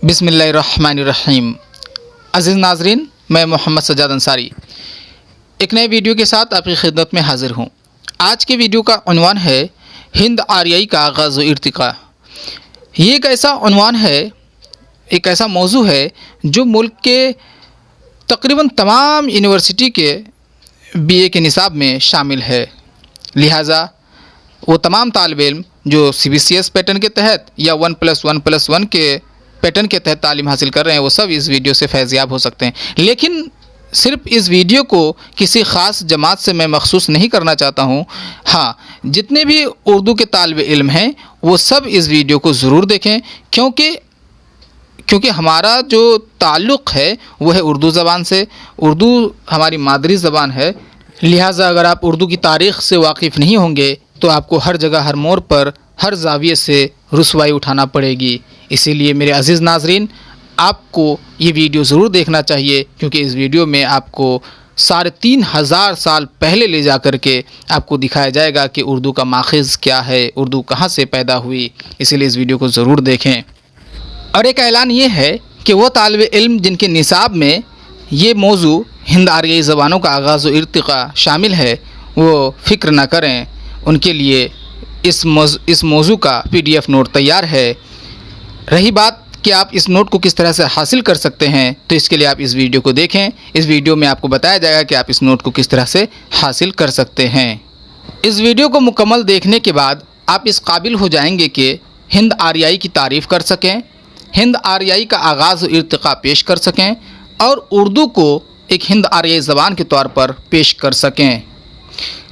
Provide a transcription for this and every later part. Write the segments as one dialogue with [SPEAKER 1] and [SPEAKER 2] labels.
[SPEAKER 1] बिस्मिल्लाहिर्रहमानिर्रहीम। अज़ीज़ नाज़रीन, मैं मोहम्मद सज्जाद अंसारी एक नए वीडियो के साथ आपकी खिदमत में हाज़िर हूँ। आज के वीडियो का उन्वान है हिंद आर्याई का आगाज़ व इर्तिक़ा। ये एक ऐसा उन्वान है, एक ऐसा मौजू है जो मुल्क के तकरीबन तमाम यूनिवर्सिटी के बीए के निसाब में शामिल है। लिहाजा वो तमाम तालिब इल्म जो CBCS पैटर्न के तहत या 1+1+1 के पैटर्न के तहत तालीम हासिल कर रहे हैं, वो सब इस वीडियो से फैज़याब हो सकते हैं। लेकिन सिर्फ इस वीडियो को किसी ख़ास जमात से मैं मखसूस नहीं करना चाहता हूँ। हाँ, जितने भी उर्दू के तालिब इल्म हैं वो सब इस वीडियो को ज़रूर देखें, क्योंकि हमारा जो ताल्लुक़ है वो है उर्दू ज़बान से। उर्दू हमारी मादरी ज़बान है। लिहाजा अगर आप उर्दू की तारीख़ से वाकिफ़ नहीं होंगे तो आपको हर जगह, हर मोड़ पर, हर ज़ाविये से रुसवाई उठाना पड़ेगी। इसीलिए मेरे अज़ीज़ नाज़रीन, आपको ये वीडियो ज़रूर देखना चाहिए, क्योंकि इस वीडियो में आपको 3500 साल पहले ले जा कर के आपको दिखाया जाएगा कि उर्दू का माखिज़ क्या है, उर्दू कहाँ से पैदा हुई। इसीलिए इस वीडियो को ज़रूर देखें। और एक ऐलान ये है कि वो तालिब इल्म जिनके निसाब में ये मौजू हिंद आर्याई ज़बानों का आगाज़ व इर्तिक़ा शामिल है, वो फ़िक्र ना करें। उनके लिए इस मौजू का PDF नोट तैयार है। रही बात कि आप इस नोट को किस तरह से हासिल कर सकते हैं, तो इसके लिए आप इस वीडियो को देखें। इस वीडियो में आपको बताया जाएगा कि आप इस नोट को किस तरह से हासिल कर सकते हैं। इस वीडियो को मुकम्मल देखने के बाद आप इस काबिल हो जाएंगे कि हिंद आर्याई की तारीफ़ कर सकें, हिंद आर्याई का आगाज़ व इर्तिक़ा पेश कर सकें और उर्दू को एक हिंद आर्याई ज़बान के तौर पर पेश कर सकें।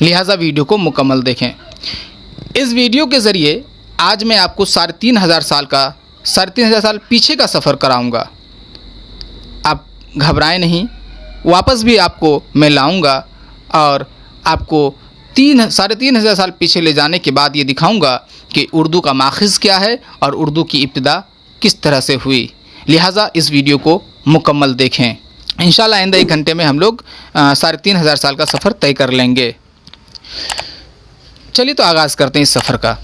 [SPEAKER 1] लिहाजा वीडियो को मुकम्मल देखें। इस वीडियो के ज़रिए आज मैं आपको 3500 साल पीछे का सफ़र कराऊंगा। आप घबराएं नहीं, वापस भी आपको मैं लाऊंगा और आपको 3500 साल पीछे ले जाने के बाद ये दिखाऊंगा कि उर्दू का माखिज़ क्या है और उर्दू की इब्तिदा किस तरह से हुई। लिहाजा इस वीडियो को मुकम्मल देखें। इंशाल्लाह आइंदा 1 घंटे में हम लोग 3500 साल का सफ़र तय कर लेंगे। चलिए तो आगाज़ करते हैं इस सफ़र का।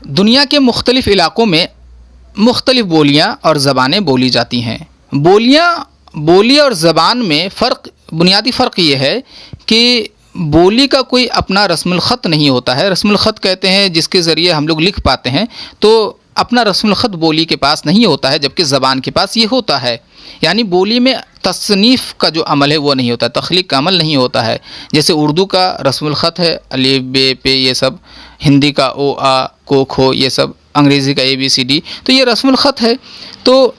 [SPEAKER 1] दुनिया के मुख्तलिफ़ इलाक़ों में मुख्तलिफ़ बोलियाँ और ज़बानें बोली जाती हैं। बोली और ज़बान में बुनियादी फ़र्क ये है कि बोली का कोई अपना रस्मुल ख़त नहीं होता है। रस्मुल ख़त कहते हैं जिसके ज़रिए हम लोग लिख पाते हैं, तो अपना रस्मुल ख़त बोली के पास नहीं होता है, जबकि ज़बान के पास ये होता है। यानी बोली में तस्नीफ़ का जो अमल है वो नहीं होता, तख्लीक़ का अमल नहीं होता है। जैसे उर्दू का रस्मुल ख़त है अलिफ बे पे, ये सब। हिंदी का ओ आ को खो, ये सब। अंग्रेज़ी का ABCD, तो ये रस्मुल ख़त है। तो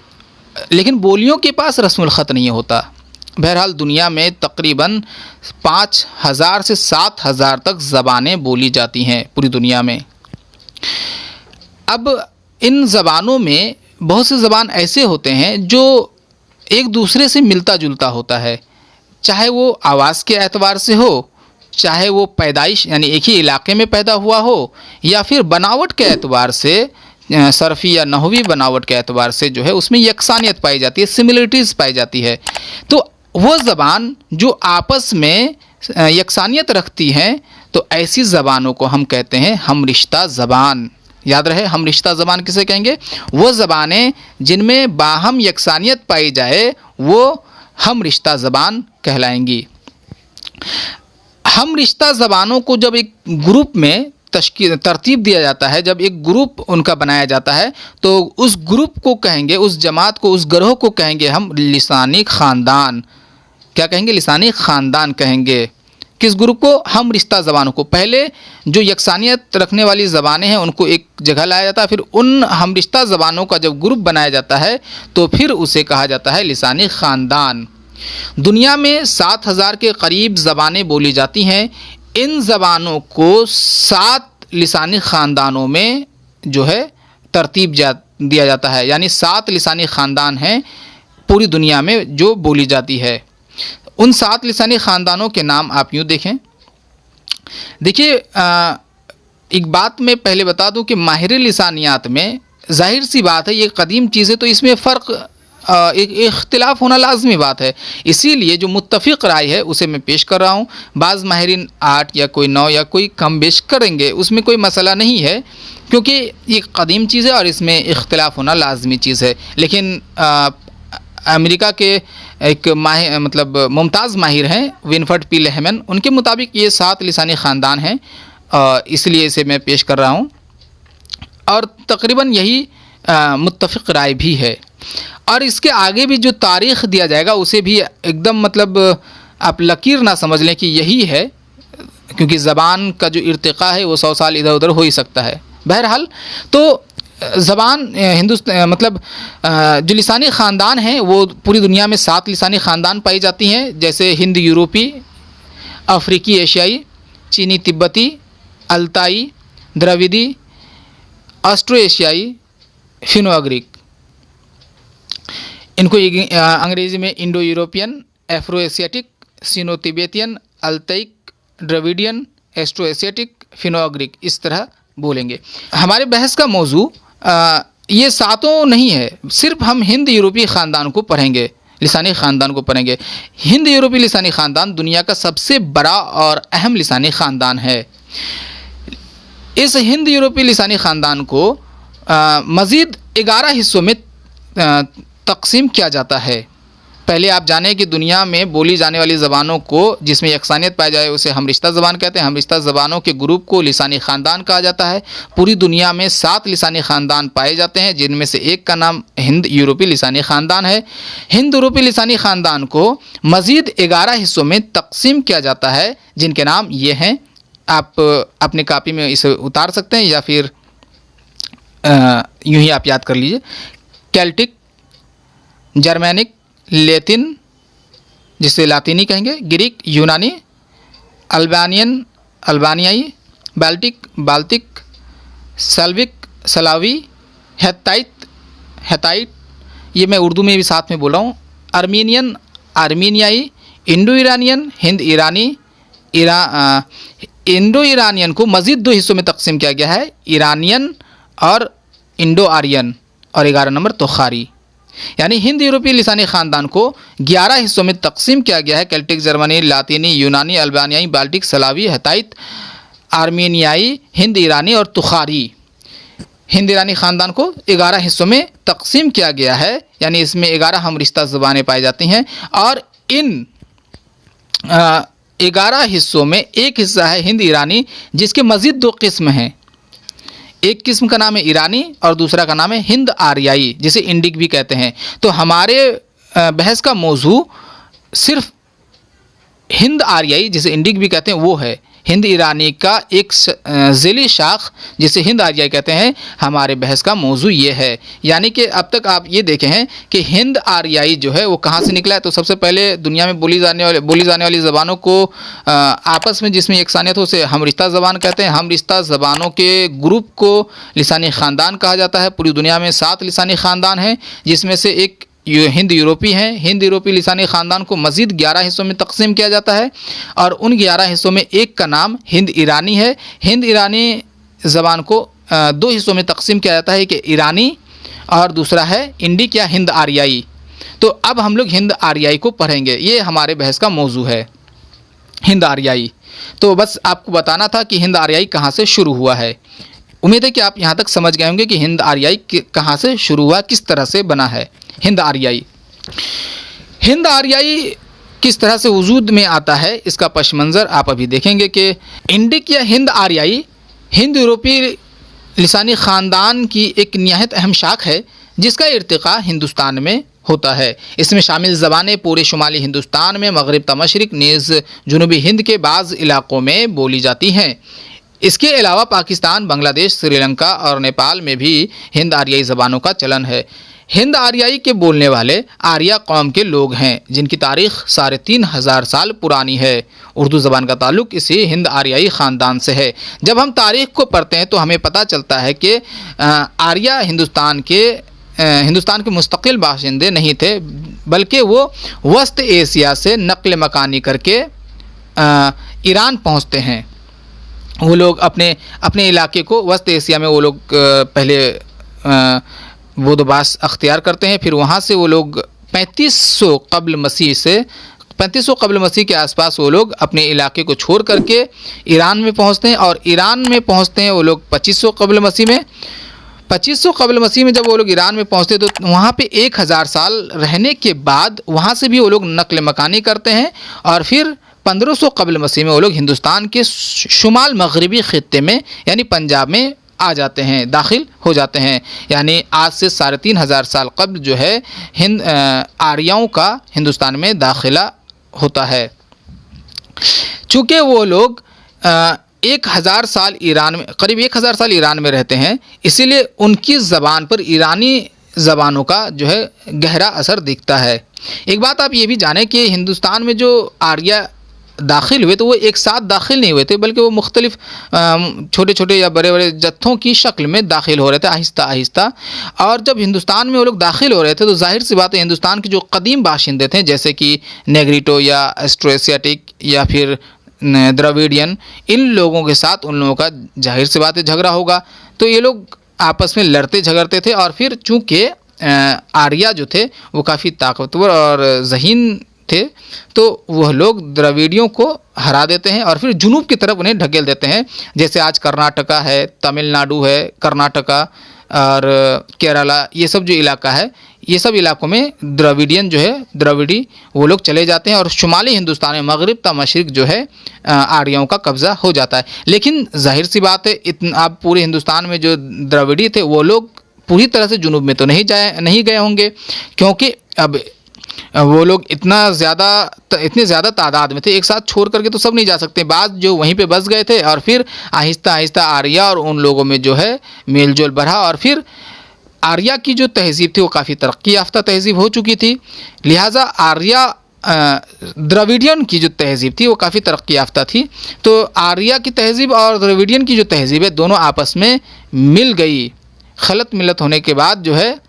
[SPEAKER 1] लेकिन बोलियों के पास रस्मुल ख़त नहीं होता। बहरहाल दुनिया में तकरीबन 5000 से 7000 तक ज़बानें बोली जाती हैं पूरी दुनिया में। अब इन ज़बानों में बहुत से ज़बान ऐसे होते हैं जो एक दूसरे से मिलता जुलता होता है, चाहे वो आवाज़ के एतबार से हो, चाहे वो पैदाइश यानी एक ही इलाके में पैदा हुआ हो, या फिर बनावट के एतबार से, सरफ़ी या नहवी बनावट के एतबार से जो है उसमें यकसानियत पाई जाती है, सिमिलरिटीज़ पाई जाती है। तो वो ज़बान जो आपस में यकसानियत रखती हैं, तो ऐसी ज़बानों को हम कहते हैं हम रिश्ता ज़बान। याद रहे, हम रिश्ता ज़बान किसे कहेंगे? वो ज़बानें जिनमें बाहम यकसानियत पाई जाए वो हम रिश्ता ज़बान कहलाएंगी। हम रिश्ता ज़बानों को जब एक ग्रुप में तरतीब दिया जाता है, जब एक ग्रुप उनका बनाया जाता है, तो उस ग्रुप को कहेंगे, उस जमात को, उस गिरोह को कहेंगे हम लिसानी ख़ानदान। क्या कहेंगे? लिसानी ख़ानदान कहेंगे। किस ग्रुप को? हम रिश्ता ज़बानों को। पहले जो यकसानियत रखने वाली ज़बानें हैं उनको एक जगह लाया जाता है, फिर उन हम रिश्ता ज़बानों का जब ग्रुप बनाया जाता है तो फिर उसे कहा जाता है लिसानी ख़ानदान। दुनिया में 7000 के करीब ज़बानें बोली जाती हैं। इन ज़बानों को 7 लिसानी ख़ानदानों में जो है तरतीब दिया जाता है, यानी 7 लिसानी ख़ानदान हैं पूरी दुनिया में जो बोली जाती है। उन 7 लिसानी ख़ानदानों के नाम आप यूँ देखें। देखिए, एक बात मैं पहले बता दूं कि माहिर लिसानियात में ज़ाहिर सी बात है, ये कदीम चीज़ है तो इसमें फ़र्क एक इख्तिलाफ होना लाजमी बात है। इसीलिए जो मुत्तफ़िक़ राय है उसे मैं पेश कर रहा हूँ। बाज़ माहिरीन 8 या कोई 9 या कोई कम बेश करेंगे, उसमें कोई मसला नहीं है, क्योंकि ये कदीम चीज़ है और इसमें इख्तिलाफ होना लाजमी चीज़ है। लेकिन अमेरिका के एक मतलब मुमताज़ माहिर हैं विनफर्ड पी लेहमैन, उनके मुताबिक ये 7 लिसानी ख़ानदान हैं, इसलिए इसे मैं पेश कर रहा हूँ और तकरीबन यही मुत्तफ़िक़ राय भी है। और इसके आगे भी जो तारीख़ दिया जाएगा उसे भी एकदम मतलब आप लकीर ना समझ लें कि यही है, क्योंकि ज़बान का जो इर्तिक़ा है वो 100 साल इधर उधर हो ही सकता है। बहरहाल तो ज़बान मतलब जो लिसानी ख़ानदान हैं वो पूरी दुनिया में 7 लिसानी ख़ानदान पाई जाती हैं, जैसे हिंद यूरोपी, अफ्रीकी एशियाई, चीनी तिब्बती, अल्ताई, द्रविडी, ऑस्ट्रो एशियाई, फिनो अग्रिक। इनको अंग्रेज़ी में Indo European, Afro Asiatic, Sino Tibetan, Altaic, Dravidian, Austro Asiatic, Finno Ugric, इस तरह बोलेंगे। हमारे बहस का मौजू ये 7 नहीं है, सिर्फ हम हिंद यूरोपी ख़ानदान को पढ़ेंगे, लिसानी ख़ानदान को पढ़ेंगे। हिंद यूरोपी लिसानी ख़ानदान दुनिया का सबसे बड़ा और अहम लिसानी ख़ानदान है। इस हिंद यूरोपी लिसानी ख़ानदान को मज़ीद 11 हिस्सों में तक़सीम किया जाता है। पहले आप जानें कि दुनिया में बोली जाने वाली ज़बानों को जिसमें यकसानियत पाई जाए उसे हम रिश्ता ज़बान कहते हैं। हम रिश्ता ज़बानों के ग्रुप को लिसानी ख़ानदान कहा जाता है। पूरी दुनिया में 7 लिसानी ख़ानदान पाए जाते हैं, जिनमें से एक का नाम हिंद यूरोपी लिसानी ख़ानदान है। हिंद यूरोपी लिसानी ख़ानदान को मज़ीद 11 हिस्सों में तक़सीम किया जाता है, जिनके नाम ये हैं। आप अपनी कापी में इसे उतार सकते हैं या फिर यूँ ही आप याद कर लीजिए। केल्टिक, जर्मैनिक, लैतिन जिसे लातिनी कहेंगे, ग्रीक, यूनानी, अल्बानियन, अल्बानियाई, बाल्टिक, बाल्तिक, सल्विक, सलावी, हेताइट, ये मैं उर्दू में भी साथ में बोल रहा हूँ, अर्मीनियन, आर्मीनियाई, इंडो ईरानियन, हिंद ईरानी, इंडो ईरानियन को मज़ीद 2 हिस्सों में तकसीम किया गया है, ईरानियन और इंडो आर्यन, और 11 नंबर तोखारी। यानी हिंद यूरोपी लिसानी ख़ानदान को 11 हिस्सों में तकसीम किया गया है। केल्टिक, जर्मनी, लातिनी, यूनानी, अल्बानियाई, बाल्टिक, सलावी, हेताइट, आर्मीनियाई, हिंद ईरानी और तुखारी। हिंद ईरानी ख़ानदान को 11 हिस्सों में तकसीम किया गया है, यानी इसमें 11 हम रिश्ता ज़बानें पाई जाती हैं। और इन 11 हिस्सों में एक हिस्सा है हिंद ईरानी, जिसके मज़ीद 2 किस्म हैं। एक किस्म का नाम है ईरानी और दूसरा का नाम है हिंद आर्याई, जिसे इंडिक भी कहते हैं। तो हमारे बहस का मौजू सिर्फ हिंद आर्याई, जिसे इंडिक भी कहते हैं, वो है। हिंद ईरानी का एक ज़ेली शाख, जिसे हिंद आर्याई कहते हैं, हमारे बहस का मौजू ये है। यानी कि अब तक आप ये देखे हैं कि हिंद आर्याई जो है वो कहाँ से निकला है। तो सबसे पहले दुनिया में बोली जाने वाली ज़बानों को आपस में जिसमें यकसानियत हो उसे हम रिश्ता ज़बान कहते हैं। हम रिश्ता ज़बानों के ग्रुप को लिसानी ख़ानदान कहा जाता है। पूरी दुनिया में 7 लिसानी ख़ानदान हैं, जिसमें से एक हिंद यूरोपी हैं। हिंद यूरोपी लिसानी ख़ानदान को मज़ीद 11 हिस्सों में तकसीम किया जाता है, और उन 11 हिस्सों में एक का नाम हिंद ईरानी है। हिंद ईरानी ज़बान को 2 हिस्सों में तकसीम किया जाता है, कि ईरानी और दूसरा है इंडिक या हिंद आर्याई। तो अब हम लोग हिंद आर्याई को पढ़ेंगे, ये हमारे बहस का मौजू है, हिंद आर्याई। तो बस आपको बताना था कि हिंद आर्याई कहाँ से शुरू हुआ है। उम्मीद है कि आप यहाँ तक समझ गए होंगे कि हिंद आर्याई कहाँ से शुरू हुआ, किस तरह से बना है हिंद आर्याई। हिंद आर्याई किस तरह से वजूद में आता है, इसका पश मंज़र आप अभी देखेंगे कि इंडिक या हिंद आर्याई हिंद यूरोपी लिसानी ख़ानदान की एक निहायत अहम शाख है, जिसका इर्तिक़ा हिंदुस्तान में होता है। इसमें शामिल ज़बानें पूरे शुमाली हिंदुस्तान में, मग़रिब ता मशरिक़ नीज़ जुनूबी हिंद के बाज़ इलाक़ों में बोली जाती हैं। इसके अलावा पाकिस्तान, बांग्लादेश, श्रीलंका और नेपाल में भी हिंद आर्याई ज़बानों का चलन है। हिंद आर्याई के बोलने वाले आर्या कौम के लोग हैं, जिनकी तारीख़ 3500 साल पुरानी है। उर्दू ज़बान का ताल्लुक़ इसी हिंद आर्याई ख़ानदान से है। जब हम तारीख़ को पढ़ते हैं तो हमें पता चलता है कि आर्या हिंदुस्तान के मुस्तक़िल बाशिंदे नहीं थे, बल्कि वो वस्त एशिया से नक़ल मकानी करके ईरान पहुँचते हैं। वो लोग अपने इलाके को वस्त एशिया में वो लोग पहले वो दोबास अख्तियार करते हैं। फिर वहाँ से वो लोग 3500 कब्ल मसीह से 3500 कब्ल मसीह के आसपास वो लोग अपने इलाके को छोड़ करके ईरान में पहुँचते हैं, और ईरान में पहुँचते हैं वो लोग 2500 कब्ल मसीह में। 2500 कब्ल मसीह में जब वो लोग ईरान में पहुँचते तो वहाँ पे 1000 साल रहने के बाद वहाँ से भी वो लोग नकल मकानी करते हैं, और फिर 1500 कब्ल मसीह में वो लोग हिंदुस्तान के शुमाल मगरबी ख़ित्ते में यानी पंजाब में आ जाते हैं, दाखिल हो जाते हैं। यानी आज से 3500 साल कब्ल जो है आर्यों का हिंदुस्तान में दाखिला होता है। चूँकि वो लोग 1000 साल ईरान में, करीब 1000 साल ईरान में रहते हैं, इसीलिए उनकी ज़बान पर ईरानी ज़बानों का जो है गहरा असर दिखता है। एक बात आप ये भी जानें कि हिंदुस्तान में जो आर्य दाखिल हुए तो वो एक साथ दाखिल नहीं हुए थे, बल्कि वो मुख्तलिफ छोटे छोटे या बड़े बड़े जत्थों की शक्ल में दाखिल हो रहे थे, आहिस्ता आहिस्ता। और जब हिंदुस्तान में वो लोग दाखिल हो रहे थे तो जाहिर सी बात है हिंदुस्तान के जो कदीम बाशिंदे थे, जैसे कि नेग्रिटो या एस्ट्रोएशियाटिक या फिर द्रविडियन, इन लोगों के साथ उन लोगों का जाहिर सी बात है झगड़ा होगा। तो ये लोग आपस में लड़ते झगड़ते थे, और फिर चूँकि आर्या जो थे वो काफ़ी ताकतवर और ज़हीन थे, तो वह लोग द्रविडियों को हरा देते हैं और फिर जुनूब की तरफ उन्हें ढकेल देते हैं। जैसे आज कर्नाटका है, तमिलनाडु है, कर्नाटका और केरला, ये सब जो इलाका है, ये सब इलाकों में द्रविडियन जो है, द्रविड़ी वो लोग चले जाते हैं, और शुमाली हिंदुस्तान में मगरिब ता मशरिक जो है आर्यों का कब्ज़ा हो जाता है। लेकिन जाहिर सी बात है अब पूरे हिंदुस्तान में जो द्रविड़ी थे वो लोग पूरी तरह से जुनूब में तो नहीं गए होंगे, क्योंकि अब वो लोग इतनी ज़्यादा तादाद में थे, एक साथ छोड़ करके तो सब नहीं जा सकते। बाद जो वहीं पे बस गए थे, और फिर आहिस्ता आहिस्ता आर्या और उन लोगों में जो है मेल जोल बढ़ा, और फिर आर्या की जो तहज़ीब थी वो काफ़ी तरक्की याफ्ता तहज़ीब हो चुकी थी। लिहाजा आर्या द्रविडियन की जो तहज़ीब थी वो काफ़ी तरक्की याफ्ता थी। तो आर्या की तहज़ीब और द्रविडियन की जो तहज़ीब है दोनों आपस में मिल गई। खलत मिलत होने के बाद जो है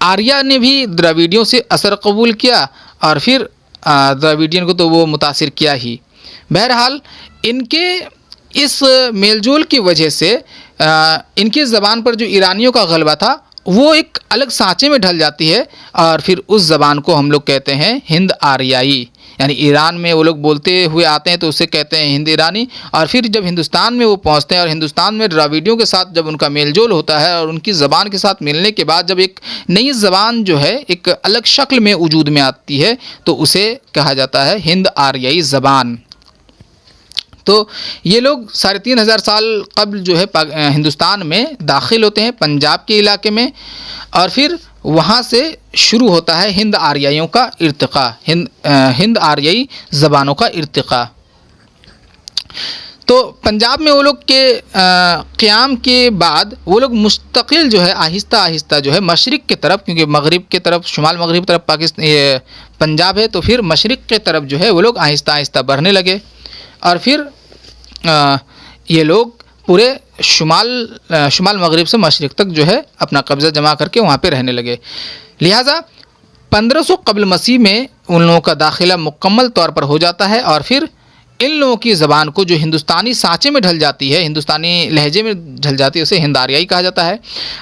[SPEAKER 1] आर्या ने भी द्रविडियों से असर कबूल किया, और फिर द्रविडियन को तो वो मुतासिर किया ही। बहरहाल इनके इस मेलजोल की वजह से इनकी ज़बान पर जो ईरानियों का गलबा था वो एक अलग सांचे में ढल जाती है, और फिर उस ज़बान को हम लोग कहते हैं हिंद आर्याई। यानी ईरान में वो लोग बोलते हुए आते हैं तो उसे कहते हैं हिंद ईरानी, और फिर जब हिंदुस्तान में वो पहुंचते हैं और हिंदुस्तान में द्रविडियों के साथ जब उनका मेलजोल होता है और उनकी ज़बान के साथ मिलने के बाद जब एक नई ज़बान जो है एक अलग शक्ल में वजूद में आती है तो उसे कहा जाता है हिंद आर्याई ज़बान। तो ये लोग 3500 साल कब्ल जो है हिंदुस्तान में दाखिल होते हैं, पंजाब के इलाके में, और फिर वहाँ से शुरू होता है हिंद आर्याइयों का इर्तिक़ा, हिंद आर्याई ज़बानों का इर्तिक़ा। तो पंजाब में वो लोग के क़याम के बाद वो लोग मुस्तकिल जो है आहिस्ता आहिस्ता जो है मशरिक़ की तरफ, क्योंकि मगरिब की तरफ, शुमाल मगरिब तरफ पाकिस्तान पंजाब है, तो फिर मशरिक़ की तरफ जो है वो लोग आहिस्ता आहिस्ता बढ़ने लगे, और फिर ये लोग पूरे शुमाल मगरिब से मशरिक़ तक जो है अपना कब्ज़ा जमा करके वहाँ पे रहने लगे। लिहाजा 1500 कब्ल मसीह में उन लोगों का दाखिला मुकम्मल तौर पर हो जाता है, और फिर इन लोगों की ज़बान को जो हिंदुस्तानी सांचे में ढल जाती है, हिंदुस्तानी लहजे में ढल जाती है, उसे हिंद आर्याई कहा जाता है।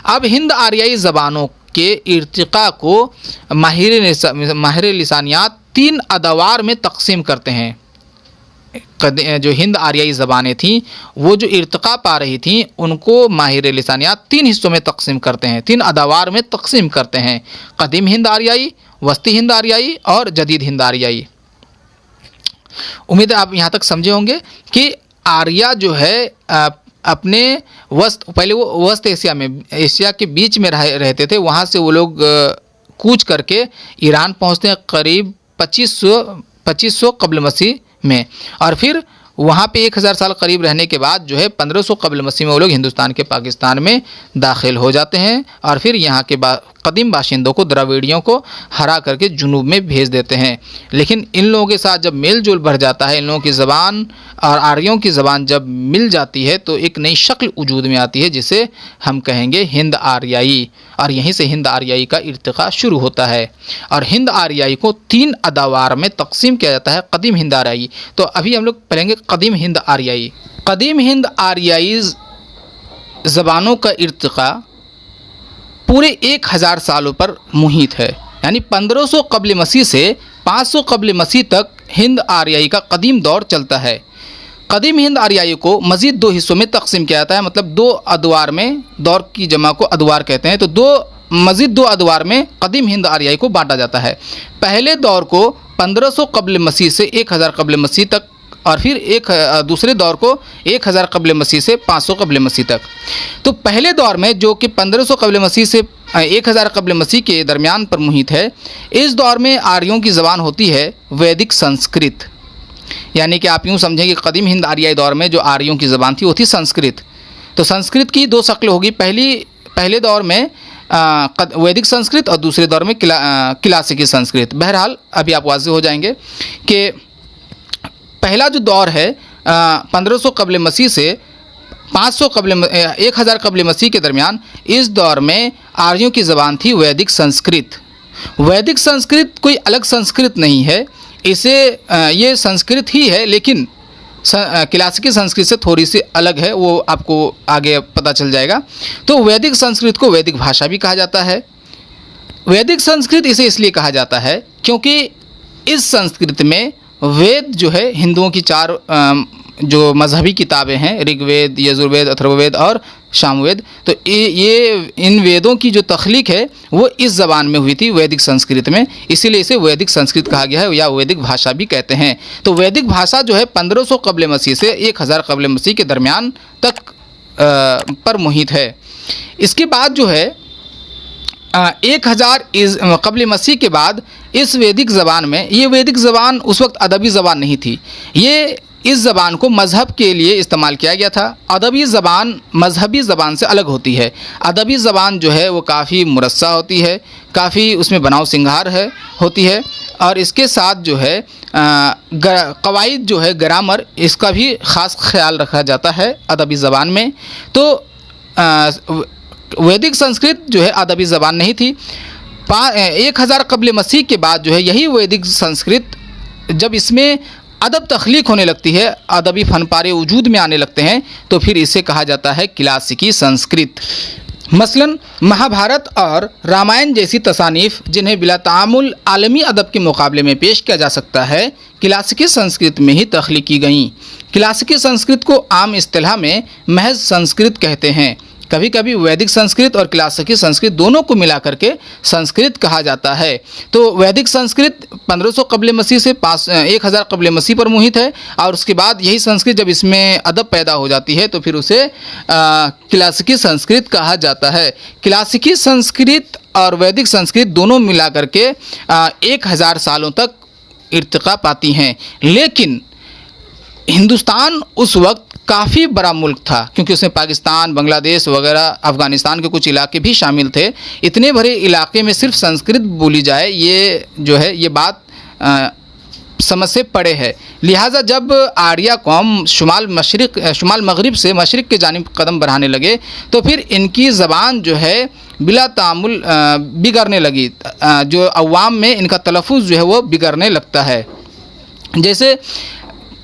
[SPEAKER 1] अब हिंद आर्याई ज़बानों के इर्तिक़ा को माहिर लिसानियात 3 अदवार में तकसीम करते हैं। जो हिंद आर्याई ज़बानें थीं वो जो इर्तिक़ा पा रही थीं उनको माहिर लिसानियात 3 हिस्सों में तकसीम करते हैं, 3 अदवार में तकसीम करते हैं: कदीम हिंद आर्याई, वस्ती हिंद आर्याई और जदीद हिंद आर्याई। उम्मीद है आप यहाँ तक समझे होंगे कि आर्या जो है अपने पहले वो वस्त एशिया के बीच में रहते थे, वहाँ से वो लोग कूच करके ईरान पहुँचते हैं करीब 2500 कब्ल मसीह में, और फिर वहाँ पे 1000 साल करीब रहने के बाद जो है 1500 कब्ल मसीह में वो लोग हिंदुस्तान के पाकिस्तान में दाखिल हो जाते हैं, और फिर यहाँ के कदीम बाशिंदों को, द्रविडियों को हरा करके जुनूब में भेज देते हैं। लेकिन इन लोगों के साथ जब मेल जोल बढ़ जाता है, इन लोगों की ज़बान और आर्यों की ज़बान जब मिल जाती है तो एक नई शक्ल वजूद में आती है जिसे हम कहेंगे हिंद आर्याई, और यहीं से हिंद आर्याई का इर्तिक़ा शुरू होता है। और हिंद आर्याई को 3 अदवार में तकसीम किया जाता है, कदीम हिंद आर्याई। तो अभी हम लोग पढ़ेंगे कदीम हिंद आर्याई। कदीम हिंद आर्याई ज़बानों का इर्तिक़ा पूरे 1000 सालों पर मुहित है। यानी 1500 कब्ल मसीह से 500 कब्ल मसीह तक हिंद आर्याई का कदीम दौर चलता है। कदीम हिंद आर्याई को मज़ीद 2 हिस्सों में तकसीम किया जाता है, मतलब 2 अदवार में, दौर की जमा को अदवार कहते हैं, तो मज़ीद 2 अदवार में कदीम हिंद आर्याई को बांटा जाता है। पहले दौर को 1500 कब्ल मसीह से 1000 कब्ल मसीह तक, और फिर दूसरे दौर को 1000 कब्ल मसीह से 500 कब्ल मसीह तक। तो पहले दौर में जो कि 1500 कब्ल मसीह से 1000 कब्ल मसीह के दरमियान पर मुहित है, इस दौर में आर्यों की ज़बान होती है वैदिक संस्कृत। यानी कि आप यूँ समझें कि कदीम हिंद आर्याई दौर में जो आर्यों की ज़बान थी वो थी संस्कृत। तो संस्कृत की 2 शक्ल होगी, पहले दौर में वैदिक संस्कृत और दूसरे दौर में क्लासिकी संस्कृत। बहरहाल अभी आप वाज़ेह हो जाएंगे कि पहला जो दौर है 1500 कब्ल मसीह से 1000 कब्ल मसीह के दरमियान, इस दौर में आर्यों की ज़बान थी वैदिक संस्कृत। वैदिक संस्कृत कोई अलग संस्कृत नहीं है, इसे ये संस्कृत ही है, लेकिन क्लासिकी संस्कृत से थोड़ी सी अलग है, वो आपको आगे पता चल जाएगा। तो वैदिक संस्कृत को वैदिक भाषा भी कहा जाता है। वैदिक संस्कृत इसे इसलिए कहा जाता है क्योंकि इस संस्कृत में वेद जो है, हिंदुओं की 4 जो मजहबी किताबें हैं, ऋग्वेद, यजुर्वेद, अथर्ववेद और सामवेद, तो ये इन वेदों की जो तख्लीक है वो इस ज़बान में हुई थी, वैदिक संस्कृत में, इसीलिए इसे वैदिक संस्कृत कहा गया है, या वैदिक भाषा भी कहते हैं। तो वैदिक भाषा जो है 1500 कब्ल मसीह से 1000 कब्ल मसीह के दरमियान तक पर मुहित है। इसके बाद जो है 1000 कब्ल मसीह के बाद इस वैदिक ज़बान में, ये वैदिक ज़बान उस वक्त अदबी ज़बान नहीं थी, ये इस ज़बान को मज़हब के लिए इस्तेमाल किया गया था। अदबी ज़बान मज़हबी ज़बान से अलग होती है। अदबी ज़बान जो है वो काफ़ी मुरस्सा होती है, काफ़ी उसमें बनाव सिंगार होती है, और इसके साथ जो है कवायद जो है, ग्रामर, इसका भी ख़ास ख्याल रखा जाता है अदबी ज़बान में। तो वैदिक संस्कृत जो है अदबी ज़बान नहीं थी। 1000 कब्ल मसीह के बाद जो है यही वैदिक संस्कृत, जब इसमें अदब तख्लीक होने लगती है, अदबी फनपारे वजूद में आने लगते हैं, तो फिर इसे कहा जाता है क्लासिकी संस्कृत। मसलन महाभारत और रामायण जैसी तसानीफ़, जिन्हें बिला तामुल आलमी अदब के मुकाबले में पेश किया जा सकता है, क्लासिकी संस्कृत में ही तख्लीक की गईं। क्लासिकी संस्कृत को आम इस्तिलाह में महज संस्कृत कहते हैं। कभी कभी वैदिक संस्कृत और क्लासिकी संस्कृत दोनों को मिलाकर के संस्कृत कहा जाता है। तो वैदिक संस्कृत 1500 कब्ल मसीह से 1000 कब्ल मसीह पर मुहित है, और उसके बाद यही संस्कृत जब इसमें अदब पैदा हो जाती है तो फिर उसे क्लासिकी संस्कृत कहा जाता है। क्लासिकी संस्कृत और वैदिक संस्कृत दोनों मिलाकर के 1000 सालों तक इर्तिका पाती हैं। लेकिन हिंदुस्तान उस वक्त काफ़ी बड़ा मुल्क था, क्योंकि उसमें पाकिस्तान, बांग्लादेश वगैरह, अफ़गानिस्तान के कुछ इलाके भी शामिल थे। इतने बड़े इलाके में सिर्फ संस्कृत बोली जाए, ये जो है ये बात समझ से परे है। लिहाजा जब आर्या कौम शुमाल मगरिब से मशरिक़ के जानिब कदम बढ़ाने लगे, तो फिर इनकी ज़बान जो है बिला तामुल बिगड़ने लगी। जो अवाम में इनका तलफ़ुज़ जो है वो बिगड़ने लगता है। जैसे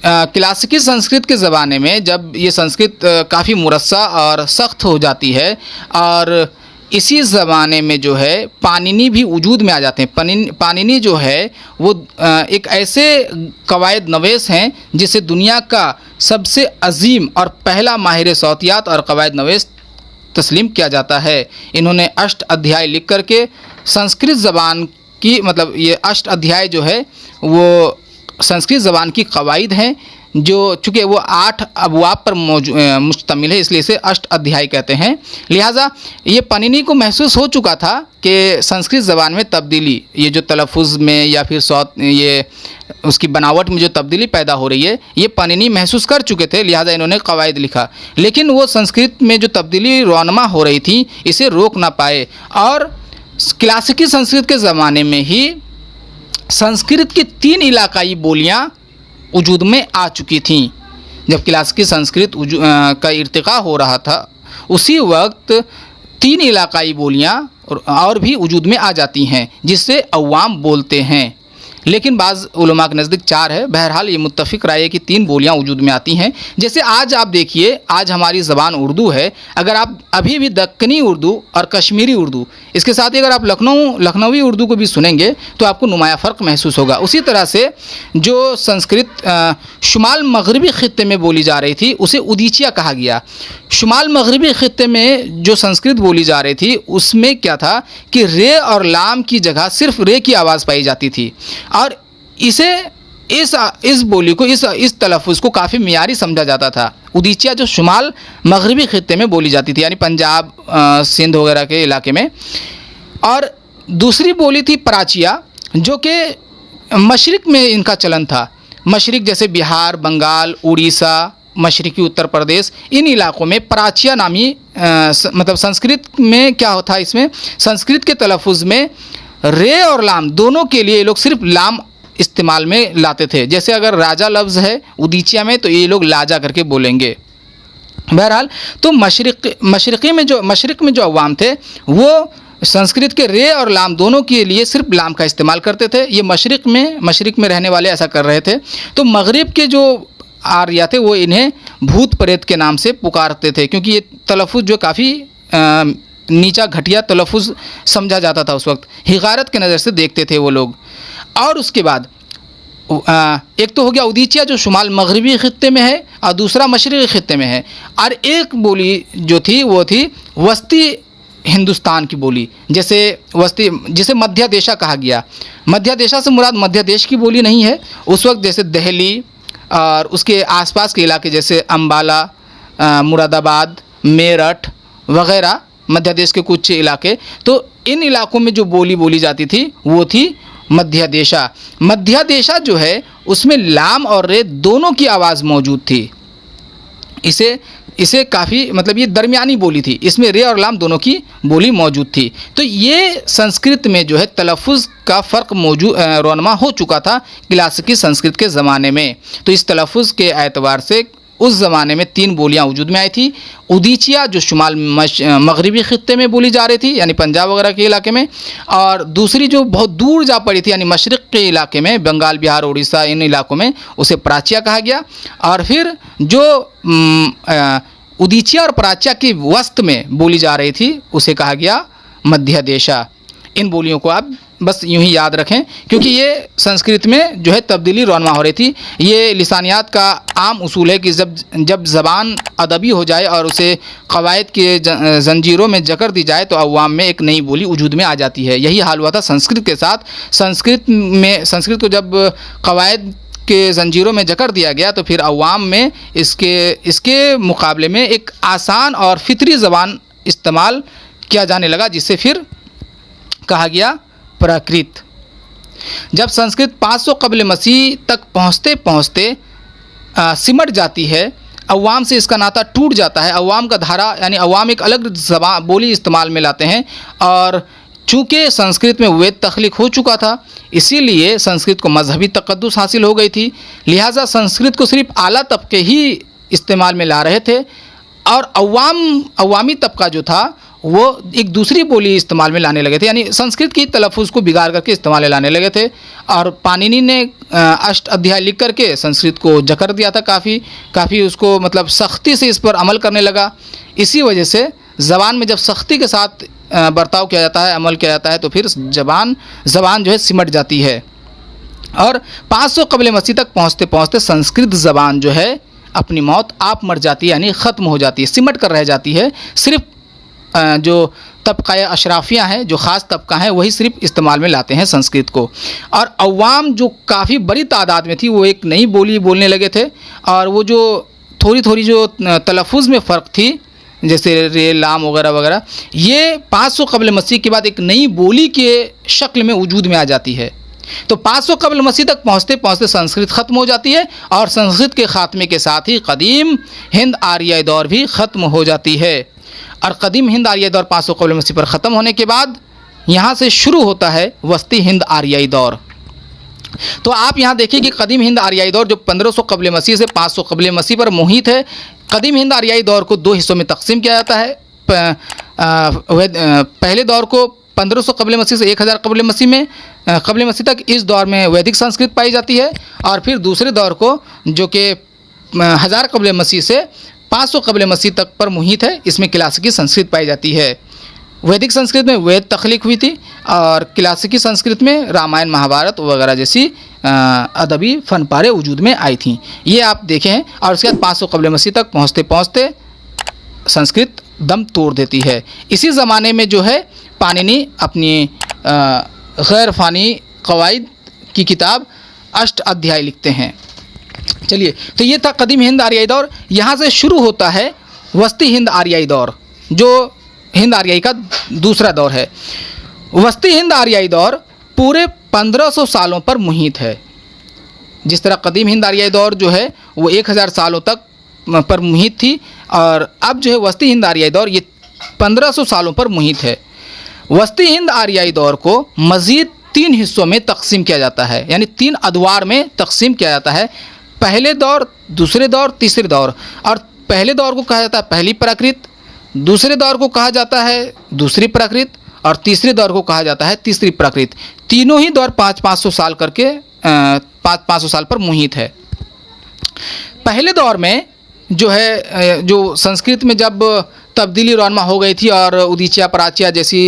[SPEAKER 1] क्लासिकी संस्कृत के ज़माने में जब ये संस्कृत काफ़ी मुरस्सा और सख्त हो जाती है, और इसी ज़माने में जो है पाणिनि भी वजूद में आ जाते हैं। पाणिनि जो है वो एक ऐसे कवायद नवेस हैं जिसे दुनिया का सबसे अजीम और पहला माहिर सौतियात और कवायद नवेस तस्लीम किया जाता है। इन्होंने 8 अध्याय लिख करके संस्कृत ज़बान की, मतलब ये 8 अध्याय जो है वो संस्कृत ज़बान की कवायद हैं, जो चूँकि वो 8 अबवाब पर मुश्तमिल है, इसलिए इसे 8 अध्याय कहते हैं। लिहाजा ये पाणिनि को महसूस हो चुका था कि संस्कृत ज़बान में तब्दीली, ये जो तलफ़ुज़ में या फिर ये उसकी बनावट में जो तब्दीली पैदा हो रही है, ये पाणिनि महसूस कर चुके थे। लिहाजा इन्होंने कवायद लिखा, लेकिन वो संस्कृत में जो तब्दीली रौनमा हो रही थी इसे रोक ना पाए, और क्लासिकी संस्कृत के ज़माने में ही संस्कृत की 3 इलाकाई बोलियां वजूद में आ चुकी थीं। जब क्लासिकी संस्कृत का इर्तिका हो रहा था, उसी वक्त 3 इलाकाई बोलियां और भी वजूद में आ जाती हैं, जिससे अवाम बोलते हैं। लेकिन बाज़ उलमा के नज़दीक 4 है। बहरहाल ये मुत्तफ़िक राय है कि 3 बोलियाँ वजूद में आती हैं। जैसे आज आप देखिए, आज हमारी ज़बान उर्दू है। अगर आप अभी भी दक्कनी उर्दू और कश्मीरी उर्दू, इसके साथ ही अगर आप लखनवी उर्दू को भी सुनेंगे तो आपको नुमाया फ़र्क महसूस होगा। उसी तरह से जो संस्कृत शुमाल मगरबी ख़ित्ते में बोली जा रही थी उसे उदीचिया कहा गया। शुमाल मगरबी ख़ित्ते में जो संस्कृत बोली जा रही थी उसमें क्या था कि रे और लाम की जगह सिर्फ रे की आवाज़ पाई जाती थी, और इसे इस बोली को इस तलफ़ुज़ को काफ़ी मियारी समझा जाता था। उदीचिया जो शुमाल मगरबी ख़ित्ते में बोली जाती थी, यानी पंजाब, सिंध वगैरह के इलाके में। और दूसरी बोली थी प्राचिया, जो कि मशरिक़ में इनका चलन था। मशरिक़ जैसे बिहार, बंगाल, उड़ीसा, मशरिक़ी उत्तर प्रदेश, इन इलाक़ों में प्राचिया नामी मतलब संस्कृत में क्या होता है, इसमें संस्कृत के तलफ़ुज़ में रे और लाम दोनों के लिए ये लोग सिर्फ लाम इस्तेमाल में लाते थे। जैसे अगर राजा लफ्ज़ है उदीचिया में तो ये लोग लाजा करके बोलेंगे। बहरहाल तो मशरिक़ में जो अवाम थे वो संस्कृत के रे और लाम दोनों के लिए सिर्फ लाम का इस्तेमाल करते थे। ये मशरिक़ में रहने वाले ऐसा कर रहे थे। तो मगरिब के जो आर्य थे वो इन्हें भूत प्रेत के नाम से पुकारते थे, क्योंकि ये तलफ़ुज़ जो काफ़ी नीचा घटिया तलफ़ुज़ समझा जाता था उस वक्त। हिगारत के नज़र से देखते थे वो लोग। और उसके बाद एक तो हो गया उदीचिया जो शुमाल मगरबी ख़ित्ते में है, और दूसरा मशरिक़ी ख़ित्ते में है। और एक बोली जो थी वो थी वस्ती हिंदुस्तान की बोली, जिसे मध्य देशा कहा गया। मध्य देशा से मुराद मध्य देश की बोली नहीं है। उस वक्त जैसे दिल्ली और उसके आसपास के इलाके जैसे अम्बाला, मुरादाबाद, मेरठ वग़ैरह मध्य देश के कुछ इलाके, तो इन इलाक़ों में जो बोली बोली जाती थी वो थी मध्य देशा। मध्य देशा जो है उसमें लाम और रे दोनों की आवाज़ मौजूद थी। इसे काफ़ी मतलब ये दरमियानी बोली थी, इसमें रे और लाम दोनों की बोली मौजूद थी। तो ये संस्कृत में जो है तलफ़ुज़ का फ़र्क रोनमा हो चुका था क्लासिकी संस्कृत के ज़माने में। तो इस तलफ़ुज़ के एतबार से उस ज़माने में 3 बोलियाँ वजूद में आई थी। उदीचिया जो शुमाल मगरबी ख़ित्ते में बोली जा रही थी, यानी पंजाब वगैरह के इलाके में, और दूसरी जो बहुत दूर जा पड़ी थी यानी मशरिक़ के इलाके में, बंगाल, बिहार, उड़ीसा, इन इलाकों में, उसे प्राचिया कहा गया। और फिर जो उदीचिया और प्राचिया की वस्त में बोली जा रही थी उसे कहा गया मध्य देशा। इन बोलियों को आप बस यूँ ही याद रखें, क्योंकि ये संस्कृत में जो है तब्दीली रौनमा हो रही थी। ये लिसानियात का आम उसूल है कि जब ज़बान अदबी हो जाए और उसे क़वायद के ज़ंजीरों में जकड़ दी जाए तो अवाम में एक नई बोली वजूद में आ जाती है। यही हाल हुआ था संस्कृत के साथ। संस्कृत को जब क़वायद के ज़ंजीरों में जकड़ दिया गया तो फिर अवाम में इसके मुकाबले में एक आसान और फितरी ज़बान इस्तेमाल किया जाने लगा, जिससे फिर कहा गया प्राकृत। जब संस्कृत 500 क़ब्ल मसीह तक पहुँचते पहुँचते सिमट जाती है, अवाम से इसका नाता टूट जाता है। अवाम का धारा यानी अवाम एक अलग बोली इस्तेमाल में लाते हैं, और चूँकि संस्कृत में वेद तख्लीक हो चुका था इसीलिए संस्कृत को मजहबी तक़द्दुस हासिल हो गई थी। लिहाजा संस्कृत को सिर्फ आला तबके ही इस्तेमाल में ला रहे थे, और अवामी तबका जो था वो एक दूसरी बोली इस्तेमाल में लाने लगे थे, यानी संस्कृत की तलफ़ुज़ को बिगाड़ करके इस्तेमाल में लाने लगे थे। और पाणिनि ने अष्ट अध्याय लिख करके संस्कृत को जकड़ दिया था, काफ़ी उसको मतलब सख्ती से इस पर अमल करने लगा। इसी वजह से ज़बान में जब सख्ती के साथ बर्ताव किया जाता है, अमल किया जाता है, तो फिर ज़बान जो है सिमट जाती है। और 500 क़ब्ल मसीह तक पहुँचते पहुँचते संस्कृत ज़बान जो है अपनी मौत आप मर जाती है, यानी ख़त्म हो जाती है, सिमट कर रह जाती है। सिर्फ जो तबका अशराफियाँ हैं, जो ख़ास तबका है, वही सिर्फ इस्तेमाल में लाते हैं संस्कृत को। और अवाम जो काफ़ी बड़ी तादाद में थी वो एक नई बोली बोलने लगे थे, और वो जो थोड़ी जो तलफ़ुज़ में फ़र्क थी जैसे रे, लाम वगैरह वगैरह, ये 500 क़ब्ल मसीह के बाद एक नई बोली के शक्ल में वजूद में आ जाती है। तो 500 क़ब्ल मसीह तक पहुँचते पहुँचते संस्कृत ख़त्म हो जाती है, और संस्कृत के ख़ात्मे के साथ ही कदीम हिंद आर्य दौर भी ख़त्म हो जाती है। और कदीम हिंद आर्य दौर 500 क़ब्ल मसीह पर ख़त्म होने के बाद यहाँ से शुरू होता है वस्ती हिंद आर्याई दौर। तो आप यहाँ देखिए कि कदीम हिंद आर्याई दौर जो 1500 क़ब्ल मसीह से 500 क़ब्ल मसीह पर मुहित है। कदीम हिंद आर्याई दौर को 2 हिस्सों में तकसीम किया जाता है। पहले दौर को 1500 कबल मसीह से 1000 कबल मसीह तक इस दौर में वैदिक संस्कृत पाई जाती है। और फिर दूसरे दौर को जो कि 1000 कबल मसीह से 500 कबल मसीह तक पर मुहित है, इसमें क्लासिकी संस्कृत पाई जाती है। वैदिक संस्कृत में वेद तख्लीक हुई थी और क्लासिकी संस्कृत में रामायण महाभारत वगैरह जैसी अदबी फनपारे वजूद में आई थी। ये आप देखें हैं। और उसके बाद 500 कबल मसीह तक पहुँचते पहुँचते संस्कृत दम तोड़ देती है। इसी ज़माने में जो है पाणिनि अपनी गैर फ़ानी कवायद की किताब अष्ट अध्याय लिखते हैं। चलिए, तो ये था कदीम हिंद आर्याई दौर। यहाँ से शुरू होता है वस्ती हिंद आर्याई दौर, जो हिंद आर्याई का दूसरा दौर है। वस्ती हिंद आर्याई दौर पूरे 1500 सालों पर मुहित है। जिस तरह कदीम हिंद आर्याई दौर जो है वो 1000 सालों तक पर मुहित थी, और अब जो है वस्ती हिंद आर्याई दौर ये 1500 सालों पर मुहित है। वस्ती हिंद आर्याई दौर को मज़ीद 3 हिस्सों में तकसीम किया जाता है, यानी 3 अदवार में तकसीम किया जाता है। पहले दौर, दूसरे दौर, तीसरे दौर। और पहले दौर को कहा जाता है पहली प्राकृत, दूसरे दौर को कहा जाता है दूसरी प्राकृत, और तीसरे दौर को कहा जाता है तीसरी प्राकृत। तीनों ही दौर 500 साल करके 500 साल पर मुहित है। पहले दौर में जो है जो संस्कृत में जब तब्दीली रौनमा हो गई थी और उदीचिया पराचिया जैसी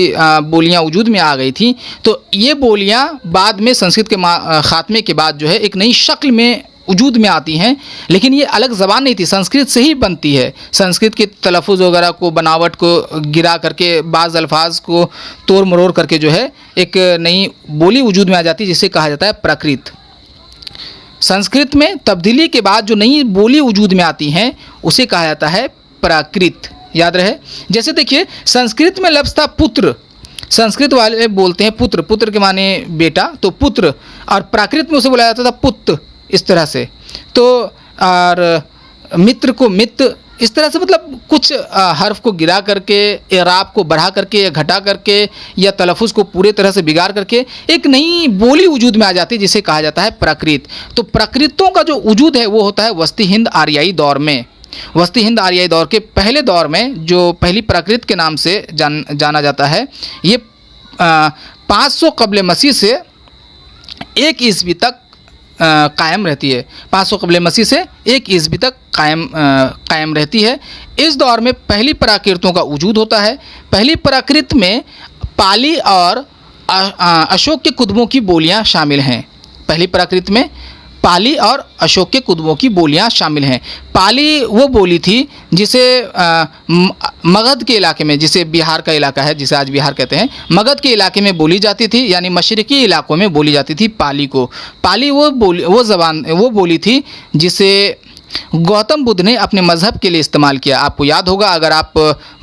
[SPEAKER 1] बोलियां वजूद में आ गई थी, तो ये बोलियां बाद में संस्कृत के ख़ात्मे के बाद जो है एक नई शक्ल में वजूद में आती हैं। लेकिन ये अलग ज़बान नहीं थी, संस्कृत से ही बनती है। संस्कृत के तलफ़ुज़ वगैरह को, बनावट को गिरा करके, बाज़ अल्फाज को तोड़ मरोड़ करके जो है एक नई बोली वजूद में आ जाती है, जिसे कहा जाता है प्राकृत। संस्कृत में तब्दीली के बाद जो नई बोली वजूद में आती हैं उसे कहा जाता है प्राकृत। याद रहे, जैसे देखिए संस्कृत में लफ्ज़ था पुत्र, संस्कृत वाले बोलते हैं पुत्र, पुत्र के माने बेटा, तो पुत्र, और प्राकृत में उसे बोला जाता था पुत्र, इस तरह से। तो और मित्र को मित्र, इस तरह से मतलब कुछ हर्फ को गिरा करके, एराब को बढ़ा करके या घटा करके, या तलफ़ुज़ को पूरे तरह से बिगाड़ करके एक नई बोली वजूद में आ जाती है, जिसे कहा जाता है प्राकृत। तो प्राकृतों का जो वजूद है वो होता है वस्ती हिंद आर्याई दौर में। वस्ती हिंद आर्याई दौर के पहले दौर में जो पहली प्राकृत के नाम से जाना जाता है, ये 500 कबल मसीह से 1 ईस्वी तक कायम रहती है। 500 कबल मसीह से 1 ईस्वी तक कायम रहती है। इस दौर में पहली प्राकृतों का वजूद होता है। पहली प्राकृत में पाली और अशोक के कुतुबों की बोलियां शामिल हैं। पहली प्राकृत में पाली और अशोक के कुतुबों की बोलियां शामिल हैं। पाली वो बोली थी जिसे मगध के इलाके में, जिसे बिहार का इलाका है, जिसे आज बिहार कहते हैं, मगध के इलाके में बोली जाती थी, यानी मशरिकी इलाकों में बोली जाती थी पाली को। पाली वो बोली थी जिसे गौतम बुद्ध ने अपने मज़हब के लिए इस्तेमाल किया। आपको याद होगा, अगर आप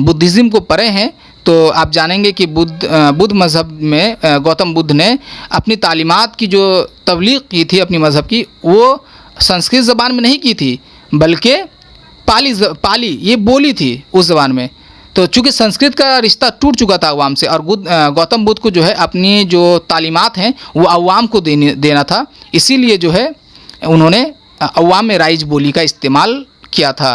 [SPEAKER 1] बुद्धिज़्म को पढ़े हैं तो आप जानेंगे कि बुद्ध मज़हब में गौतम बुद्ध ने अपनी तालीमात की जो तबलीग की थी अपनी मज़हब की, वो संस्कृत ज़बान में नहीं की थी, बल्कि पाली ये बोली थी उस ज़बान में। तो चूँकि संस्कृत का रिश्ता टूट चुका था अवाम से, और गौतम बुद्ध को जो है अपनी जो तालीमात हैं वो अवाम को देना था, इसीलिए जो है उन्होंने अवाम में राइज बोली का इस्तेमाल किया था।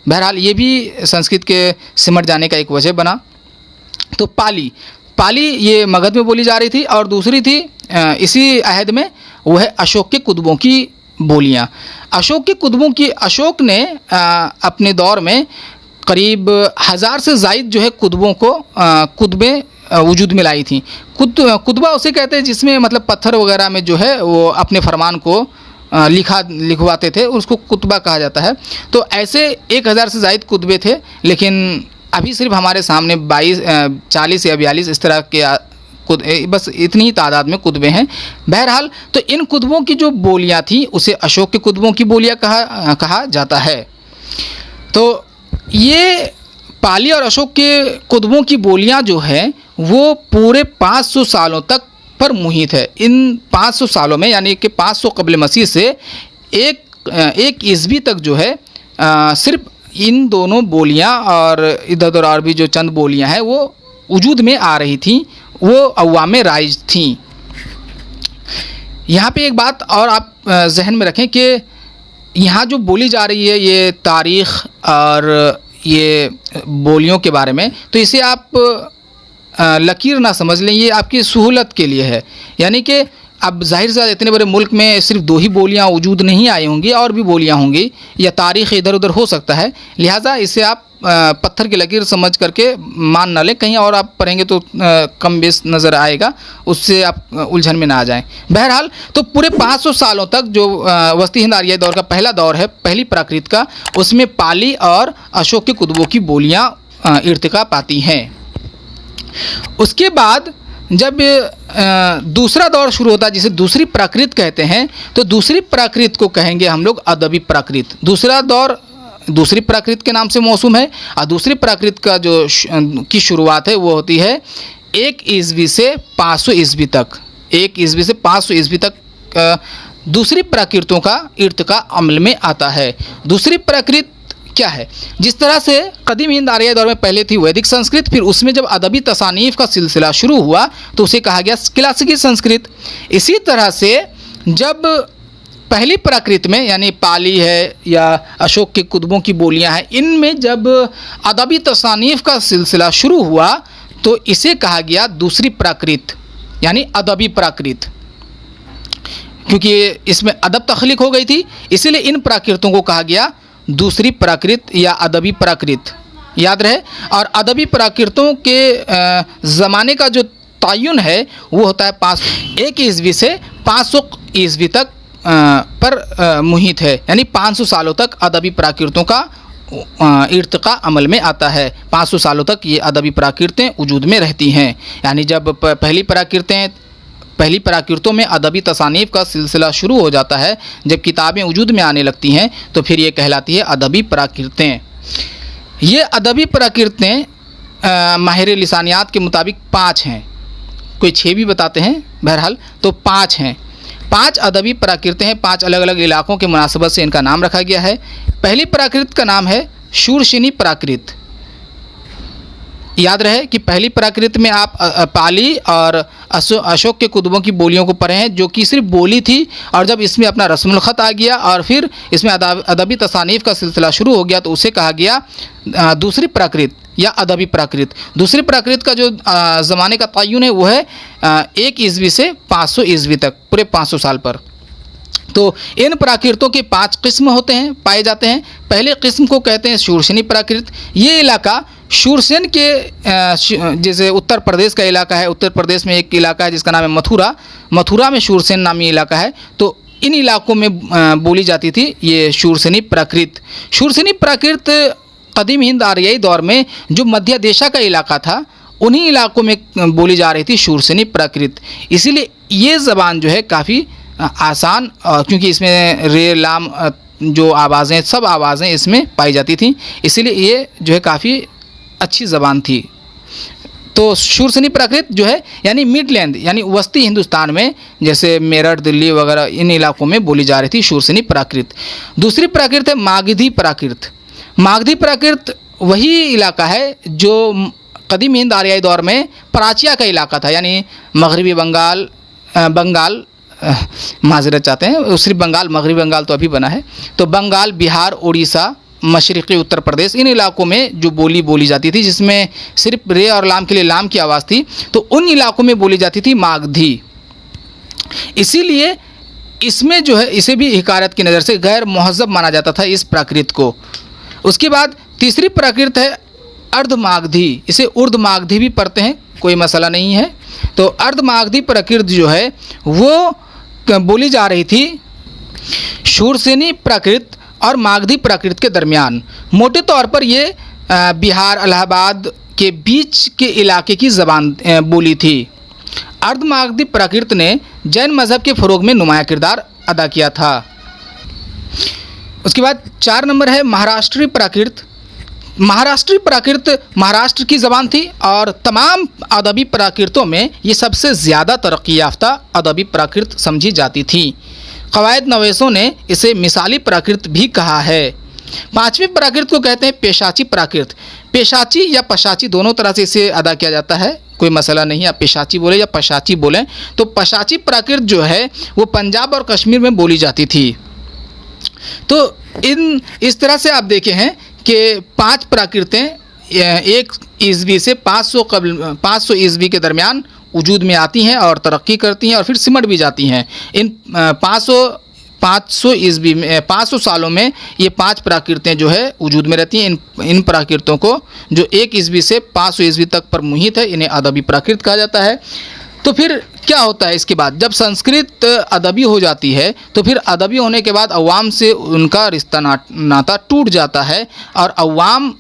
[SPEAKER 1] बहरहाल ये भी संस्कृत के सिमट जाने का एक वजह बना। तो पाली ये मगध में बोली जा रही थी, और दूसरी थी इसी अहद में वो है अशोक के कुतुबों की बोलियां। अशोक ने अपने दौर में करीब 1000 से ज़ायद जो है कुतुबे वजूद में लाई थी। कुतुबा उसे कहते हैं जिसमें मतलब पत्थर वगैरह में जो है वो अपने फरमान को लिखवाते थे, उसको कुतुबा कहा जाता है। तो ऐसे 1000 से ज़ायद कुतुबे थे, लेकिन अभी सिर्फ हमारे सामने 40 या 42 इस तरह के बस इतनी ही तादाद में कुतुबे हैं। बहरहाल तो इन कुतुबों की जो बोलियां थी उसे अशोक के कुतुबों की बोलियां कहा जाता है। तो ये पाली और अशोक के कुतुबों की बोलियां जो है वो पूरे 500 सालों तक पर मुहित है। इन 500 सालों में, यानी कि 500 कबल मसीह से एक ईस्वी तक जो है सिर्फ इन दोनों बोलियां और इधर उधर और भी जो चंद बोलियां हैं वो वजूद में आ रही थी, वो अवाम में राइज थी। यहाँ पे एक बात और आप जहन में रखें कि यहाँ जो बोली जा रही है ये तारीख़ और ये बोलियों के बारे में, तो इसे आप लकीर ना समझ लें, ये आपकी सहूलत के लिए है। यानी कि अब ज़ाहिर सा इतने बड़े मुल्क में सिर्फ 2 ही बोलियाँ वजूद नहीं आई होंगी, और भी बोलियाँ होंगी, या तारीख़ इधर उधर हो सकता है, लिहाजा इसे आप पत्थर की लकीर समझ करके मान ना लें। कहीं और आप पढ़ेंगे तो कम बेस नज़र आएगा, उससे आप उलझन में ना आ जाएं। बहरहाल तो पूरे 500 सालों तक जो वस्ती हिंद आर्याई दौर का पहला दौर है, पहली प्राकृत का, उसमें पाली और अशोक के कुतुबों की बोलियाँ इर्तिका पाती हैं। उसके बाद जब दूसरा दौर शुरू होता है, जिसे दूसरी प्राकृत कहते हैं, तो दूसरी प्राकृत को कहेंगे हम लोग अदबी प्राकृत। दूसरा दौर दूसरी प्राकृत के नाम से मौसूम है, और दूसरी प्राकृत का जो की शुरुआत है वो होती है 1 ईस्वी से 500 ईस्वी तक। 1 ईस्वी से 500 ईस्वी तक दूसरी प्राकृतों का इर्तिका अमल में आता है। दूसरी प्राकृत क्या है? जिस तरह से कदीम हिंद आर्याई दौर में पहले थी वैदिक संस्कृत, फिर उसमें जब अदबी तसानीफ़ का सिलसिला शुरू हुआ तो उसे कहा गया क्लासिकी संस्कृत। इसी तरह से जब पहली प्राकृत में, यानी पाली है या अशोक के कुतुबों की बोलियां हैं, इनमें जब अदबी तसानीफ़ का सिलसिला शुरू हुआ तो इसे कहा गया दूसरी प्राकृत, यानी अदबी प्राकृत, क्योंकि इसमें अदब तख्लीक हो गई थी, इसीलिए इन प्राकृतों को कहा गया दूसरी प्राकृत या अदबी प्राकृत, याद रहे। और अदबी प्राकृतों के ज़माने का जो तयन है वो होता है 1 ईस्वी से 500 ईस्वी तक पर मुहित है, यानी 500 सालों तक अदबी प्राकृतों का इर्तिका अमल में आता है। 500 सालों तक ये अदबी प्राकृतें वजूद में रहती हैं। यानी जब पहली प्राकृतों में अदबी तसानीफ़ का सिलसिला शुरू हो जाता है, जब किताबें वजूद में आने लगती हैं, तो फिर ये कहलाती है अदबी प्राकृतें। ये अदबी प्राकृतें माहिर लिसानियात के मुताबिक 5 हैं, कोई 6 भी बताते हैं, बहरहाल तो 5 हैं। 5 अदबी प्राकृतें हैं, 5 अलग अलग इलाक़ों के मुनासबत से इनका नाम रखा गया है। पहली प्राकृत का नाम है शूरसेनी प्राकृत। याद रहे कि पहली प्राकृत में आप पाली और अशोक के कुतुबों की बोलियों को पढ़े हैं, जो कि सिर्फ बोली थी, और जब इसमें अपना रस्मुल ख़त आ गया और फिर इसमें अदबी तसानीफ़ का सिलसिला शुरू हो गया तो उसे कहा गया दूसरी प्राकृत या अदबी प्राकृत। दूसरी प्राकृत का जो ज़माने का तयन है वो है 1 ईस्वी से 500 ईस्वी तक, पूरे 500 साल पर। तो इन प्राकृतों के 5 किस्म होते हैं, पाए जाते हैं। पहले किस्म को कहते हैं शूरसेनी प्राकृत। ये इलाका शूरसेन के जैसे उत्तर प्रदेश का इलाका है, उत्तर प्रदेश में एक इलाका है जिसका नाम है मथुरा, मथुरा में शूरसेन नामी इलाका है, तो इन इलाकों में बोली जाती थी ये शूरसेनी प्राकृत। शूरसेनी प्राकृत कदीम हिंद आर्याई दौर में जो मध्य देशा का इलाका था, उन्हीं इलाकों में बोली जा रही थी शूरसेनी प्राकृत। इसीलिए ये ज़बान जो है काफ़ी आसान, क्योंकि इसमें रे लाम जो आवाज़ें, सब आवाज़ें इसमें पाई जाती थी, इसीलिए ये जो है काफ़ी अच्छी ज़बान थी। तो शूरसेनी प्राकृत जो है यानी मिडलैंड, यानी वस्ती हिंदुस्तान में, जैसे मेरठ, दिल्ली वगैरह, इन इलाकों में बोली जा रही थी शूरसेनी प्राकृत। दूसरी प्राकृत है मागधी प्राकृत। मागधी प्राकृत वही इलाका है जो कदीम हिंद आर्याई दौर में प्राचिया का इलाका था, यानी मगरबी बंगाल माजरत चाहते हैं, सिर्फ बंगाल, मगरबी बंगाल तो अभी बना है, तो बंगाल, बिहार, उड़ीसा, मशरक़ी उत्तर प्रदेश, इन इलाकों में जो बोली जाती थी, जिसमें सिर्फ रे और लाम के लिए लाम की आवाज़ थी, तो उन इलाकों में बोली जाती थी मागधी। इसीलिए इसमें जो है इसे भी हिकारत की नज़र से गैर मुहज़्ज़ब माना जाता था इस प्राकृत को। उसके बाद तीसरी प्राकृत है अर्ध मागधी। इसे उर्द मागधी भी पढ़ते हैं, कोई मसला नहीं है। तो अर्ध मागधी प्राकृत जो है वो बोली जा रही थी शूरसेनी प्राकृत और मागधी प्राकृत के दरमियान। मोटे तौर पर ये बिहार, इलाहाबाद के बीच के इलाके की ज़बान बोली थी। अर्ध मागधी प्राकृत ने जैन मज़हब के फ़रोग़ में नुमाया किरदार अदा किया था। उसके बाद 4 नंबर है महाराष्ट्री प्राकृत। महाराष्ट्री प्राकृत महाराष्ट्र की ज़बान थी और तमाम अदबी प्राकृतों में ये सबसे ज़्यादा तरक्की याफ्ता अदबी प्राकृत समझी जाती थी। क़वायद नवीसों ने इसे मिसाली प्राकृत भी कहा है। 5वीं प्राकृत को कहते हैं पेशाची प्राकृत। पेशाची या पशाची दोनों तरह से इसे अदा किया जाता है, कोई मसला नहीं, आप पेशाची बोले या पशाची बोलें। तो पशाची प्राकृत जो है वो पंजाब और कश्मीर में बोली जाती थी। तो इस तरह से आप देखे हैं कि 5 प्राकृतें 1 ईस्वी से 500 ईस्वी के दरमियान वजूद में आती हैं और तरक्की करती हैं और फिर सिमट भी जाती हैं। इन 500 ईस्वी में 500 सालों में ये 5 प्राकृतें जो है वजूद में रहती हैं। इन प्राकृतों को जो 1 ईस्वी से 500 ईस्वी तक पर मुहित है, इन्हें अदबी प्राकृत कहा जाता है। तो फिर क्या होता है इसके बाद, जब संस्कृत अदबी हो जाती है तो फिर अदबी होने के बाद अवाम से उनका रिश्ता नाता टूट जाता है और अवाम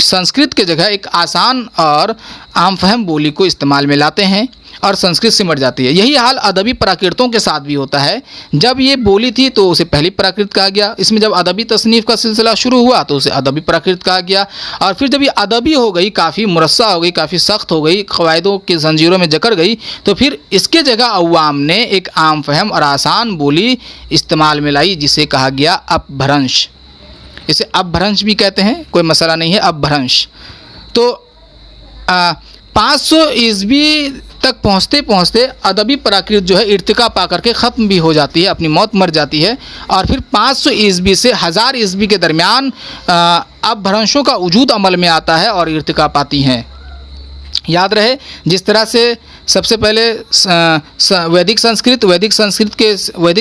[SPEAKER 1] संस्कृत के जगह एक आसान और आम फहम बोली को इस्तेमाल में लाते हैं और संस्कृत सिमट जाती है। यही हाल अदबी प्राकृतों के साथ भी होता है। जब ये बोली थी तो उसे पहली प्राकृत कहा गया, इसमें जब अदबी तसनीफ़ का सिलसिला शुरू हुआ तो उसे अदबी प्राकृत कहा गया और फिर जब ये अदबी हो गई, काफ़ी मुरस्सा हो गई, काफ़ी सख्त हो गई, क़वायदों की जंजीरों में जकड़ गई, तो फिर इसके जगह अवाम ने एक आम फहम और आसान बोली इस्तेमाल में लाई जिसे कहा गया अपभ्रंश। इसे अपभ्रंश भी कहते हैं, कोई मसला नहीं है, अपभ्रंश। तो 500 ईस्वी तक पहुँचते पहुँचते अदबी प्राकृत जो है इर्तिका पा करके ख़त्म भी हो जाती है, अपनी मौत मर जाती है और फिर 500 ईस्वी से 1000 ईस्वी के दरमियान अपभ्रंशों का वजूद अमल में आता है और इर्तिका पाती हैं। याद रहे, जिस तरह से सबसे पहले वैदिक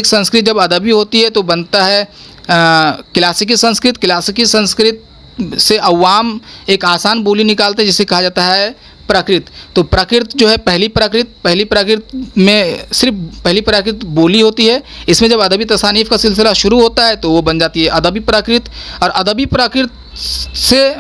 [SPEAKER 1] संस्कृत जब अदबी होती है तो बनता है क्लासिकी संस्कृत से अवाम एक आसान बोली निकालते हैं जिसे कहा जाता है प्राकृत। तो प्राकृत जो है पहली प्राकृत में सिर्फ पहली प्राकृत बोली होती है। इसमें जब अदबी तसानीफ़ का सिलसिला शुरू होता है तो वो बन जाती है अदबी प्राकृत और अदबी प्राकृत से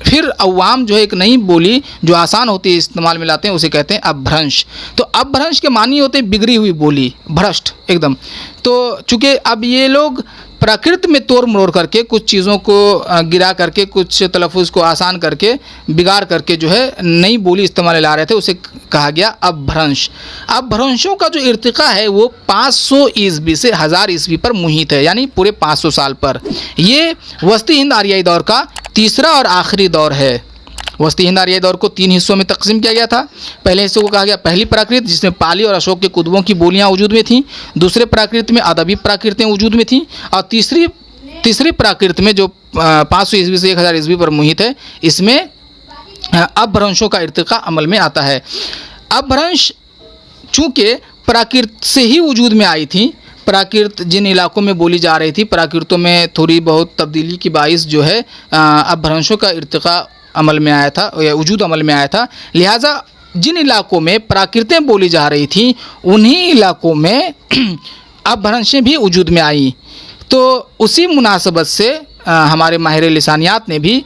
[SPEAKER 1] फिर अवाम जो है एक नई बोली जो आसान होती है इस्तेमाल में लाते हैं, उसे कहते हैं अपभ्रंश। तो अपभ्रंश के मानी होते हैं बिगड़ी हुई बोली, भ्रष्ट एकदम। तो चूँकि अब ये लोग प्राकृत में तोड़ मरोड़ करके कुछ चीज़ों को गिरा करके, कुछ तलफ़ुज़ को आसान करके, बिगाड़ करके जो है नई बोली इस्तेमाल ला रहे थे, उसे कहा गया अपभ्रंश। अपभ्रंशों का जो इर्तिका है वो 500 ईस्वी से 1000 ईस्वी पर मुहित है, यानी पूरे 500 साल पर। ये वस्ती हिंद आर्याई दौर का तीसरा और आखिरी दौर है। वस्ती हिंद आर्याई दौर को 3 हिस्सों में तकसीम किया गया था। पहले हिस्से को कहा गया पहली प्राकृत, जिसमें पाली और अशोक के कुतुबों की बोलियां वजूद में थीं। दूसरे प्राकृत में अदबी प्राकृतें वजूद में थीं और तीसरी प्राकृत में जो 500 ईस्वी से 1000 ईस्वी पर मुहित है, इसमें अपभ्रंशों का इर्तिका अमल में आता है। अपभ्रंश चूँकि प्राकृत से ही वजूद में आई थी, प्राकृत जिन इलाकों में बोली जा रही थी, प्राकृतों में थोड़ी बहुत तब्दीली की बाइस जो है अपभ्रंशों का इर्तिका अमल में आया था या वजूद अमल में आया था। लिहाजा जिन इलाकों में प्राकृतें बोली जा रही थी उन्हीं इलाकों में अपभ्रंशें भी वजूद में आई। तो उसी मुनासबत से हमारे माहिर लिसानियात ने भी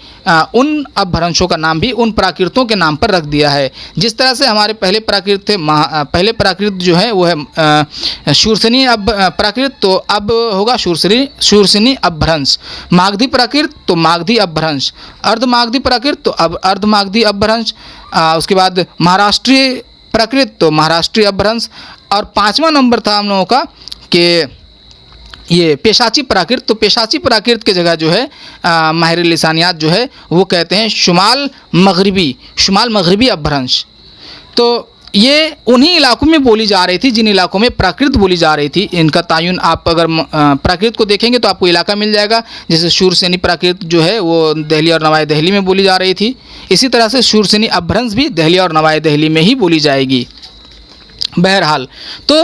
[SPEAKER 1] उन अपभ्रंशों का नाम भी उन प्राकृतों के नाम पर रख दिया है। जिस तरह से हमारे पहले प्राकृत थे, पहले प्राकृत जो है वो है शूरसेनी प्राकृत, तो अब होगा शूरसेनी अपभ्रंश। मागधी प्राकृत तो मागधी अपभ्रंश, अर्धमागधी प्राकृत तो अब अर्धमागधी अपभ्रंश। उसके बाद महाराष्ट्रीय प्राकृत तो महाराष्ट्रीय अपभ्रंश और 5वां नंबर था हम लोगों का कि ये पेशाची प्राकृत। तो पेशाची प्राकृत के जगह जो है माहिर लिसानियात जो है वो कहते हैं शुमाल मगरिबी अपभ्रंश। तो ये उन्हीं इलाकों में बोली जा रही थी जिन इलाकों में प्राकृत बोली जा रही थी। इनका तायुन आप अगर प्राकृत को देखेंगे तो आपको इलाका मिल जाएगा। जैसे शूरसेनी प्राकृत जो है वो दिल्ली और नवाई दिल्ली में बोली जा रही थी, इसी तरह से शूरसेनी अपभ्रंश भी दिल्ली और नवाई दिल्ली में ही बोली जाएगी। बहरहाल तो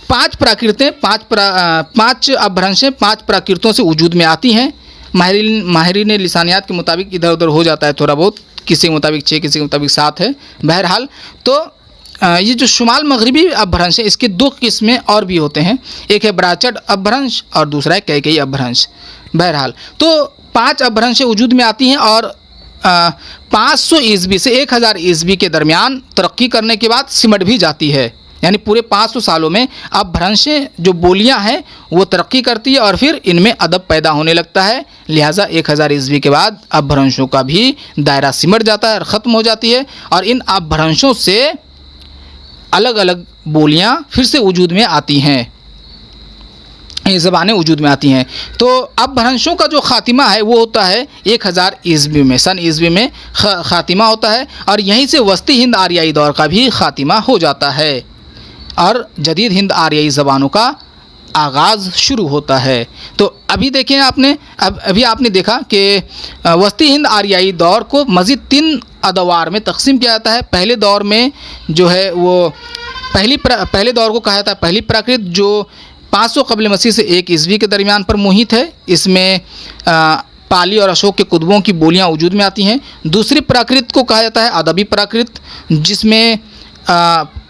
[SPEAKER 1] 5 प्राकृतें, 5 अपभ्रंशें 5 प्राकृतों से वजूद में आती हैं। माहिरीन लिसानियात के मुताबिक इधर उधर हो जाता है थोड़ा बहुत, किसी के मुताबिक 6, किसी के मुताबिक 7 है। बहरहाल तो ये जो शुमाल मगरिबी अपभ्रंश है इसके 2 किस्में और भी होते हैं, एक है बराचट अपभ्रंश और दूसरा है कैकेयी अपभ्रंश। बहरहाल तो 5 अपभ्रंशें वजूद में आती हैं और 500 ईस्वी से 1000 ईस्वी के दरमियान तरक्की करने के बाद सिमट भी जाती है। यानी पूरे 500 सालों में अपभ्रंशें जो बोलियां हैं वो तरक्की करती है और फिर इनमें अदब पैदा होने लगता है। लिहाजा 1000 ईस्वी के बाद अपभ्रंशों का भी दायरा सिमट जाता है और ख़त्म हो जाती है और इन अपभ्रंशों से अलग अलग बोलियां फिर से वजूद में आती हैं, ये ज़बानें वजूद में आती हैं। तो अपभ्रंशों का जो ख़ातिमा है वो होता है 1000 ईस्वी में, सन ईस्वी में ख़ातिमा होता है और यहीं से वस्ती हिंद आर्याई दौर का भी ख़ातिमा हो जाता है और जदीद हिंद आर्याई ज़बानों का आगाज़ शुरू होता है। तो अभी देखें आपने, अभी आपने देखा कि वस्ती हिंद आर्याई दौर को मज़ीद 3 अदवार में तकसीम किया जाता है। पहले दौर में जो है वो पहले दौर को कहा जाता है पहली प्राकृत, जो 500 कबल मसीह से 1 ईस्वी के दरमियान पर मुहित है। इसमें पाली और अशोक के कुतुबों की बोलियां वजूद में आती हैं। दूसरी प्राकृत को कहा जाता है अदबी प्राकृत, जिसमें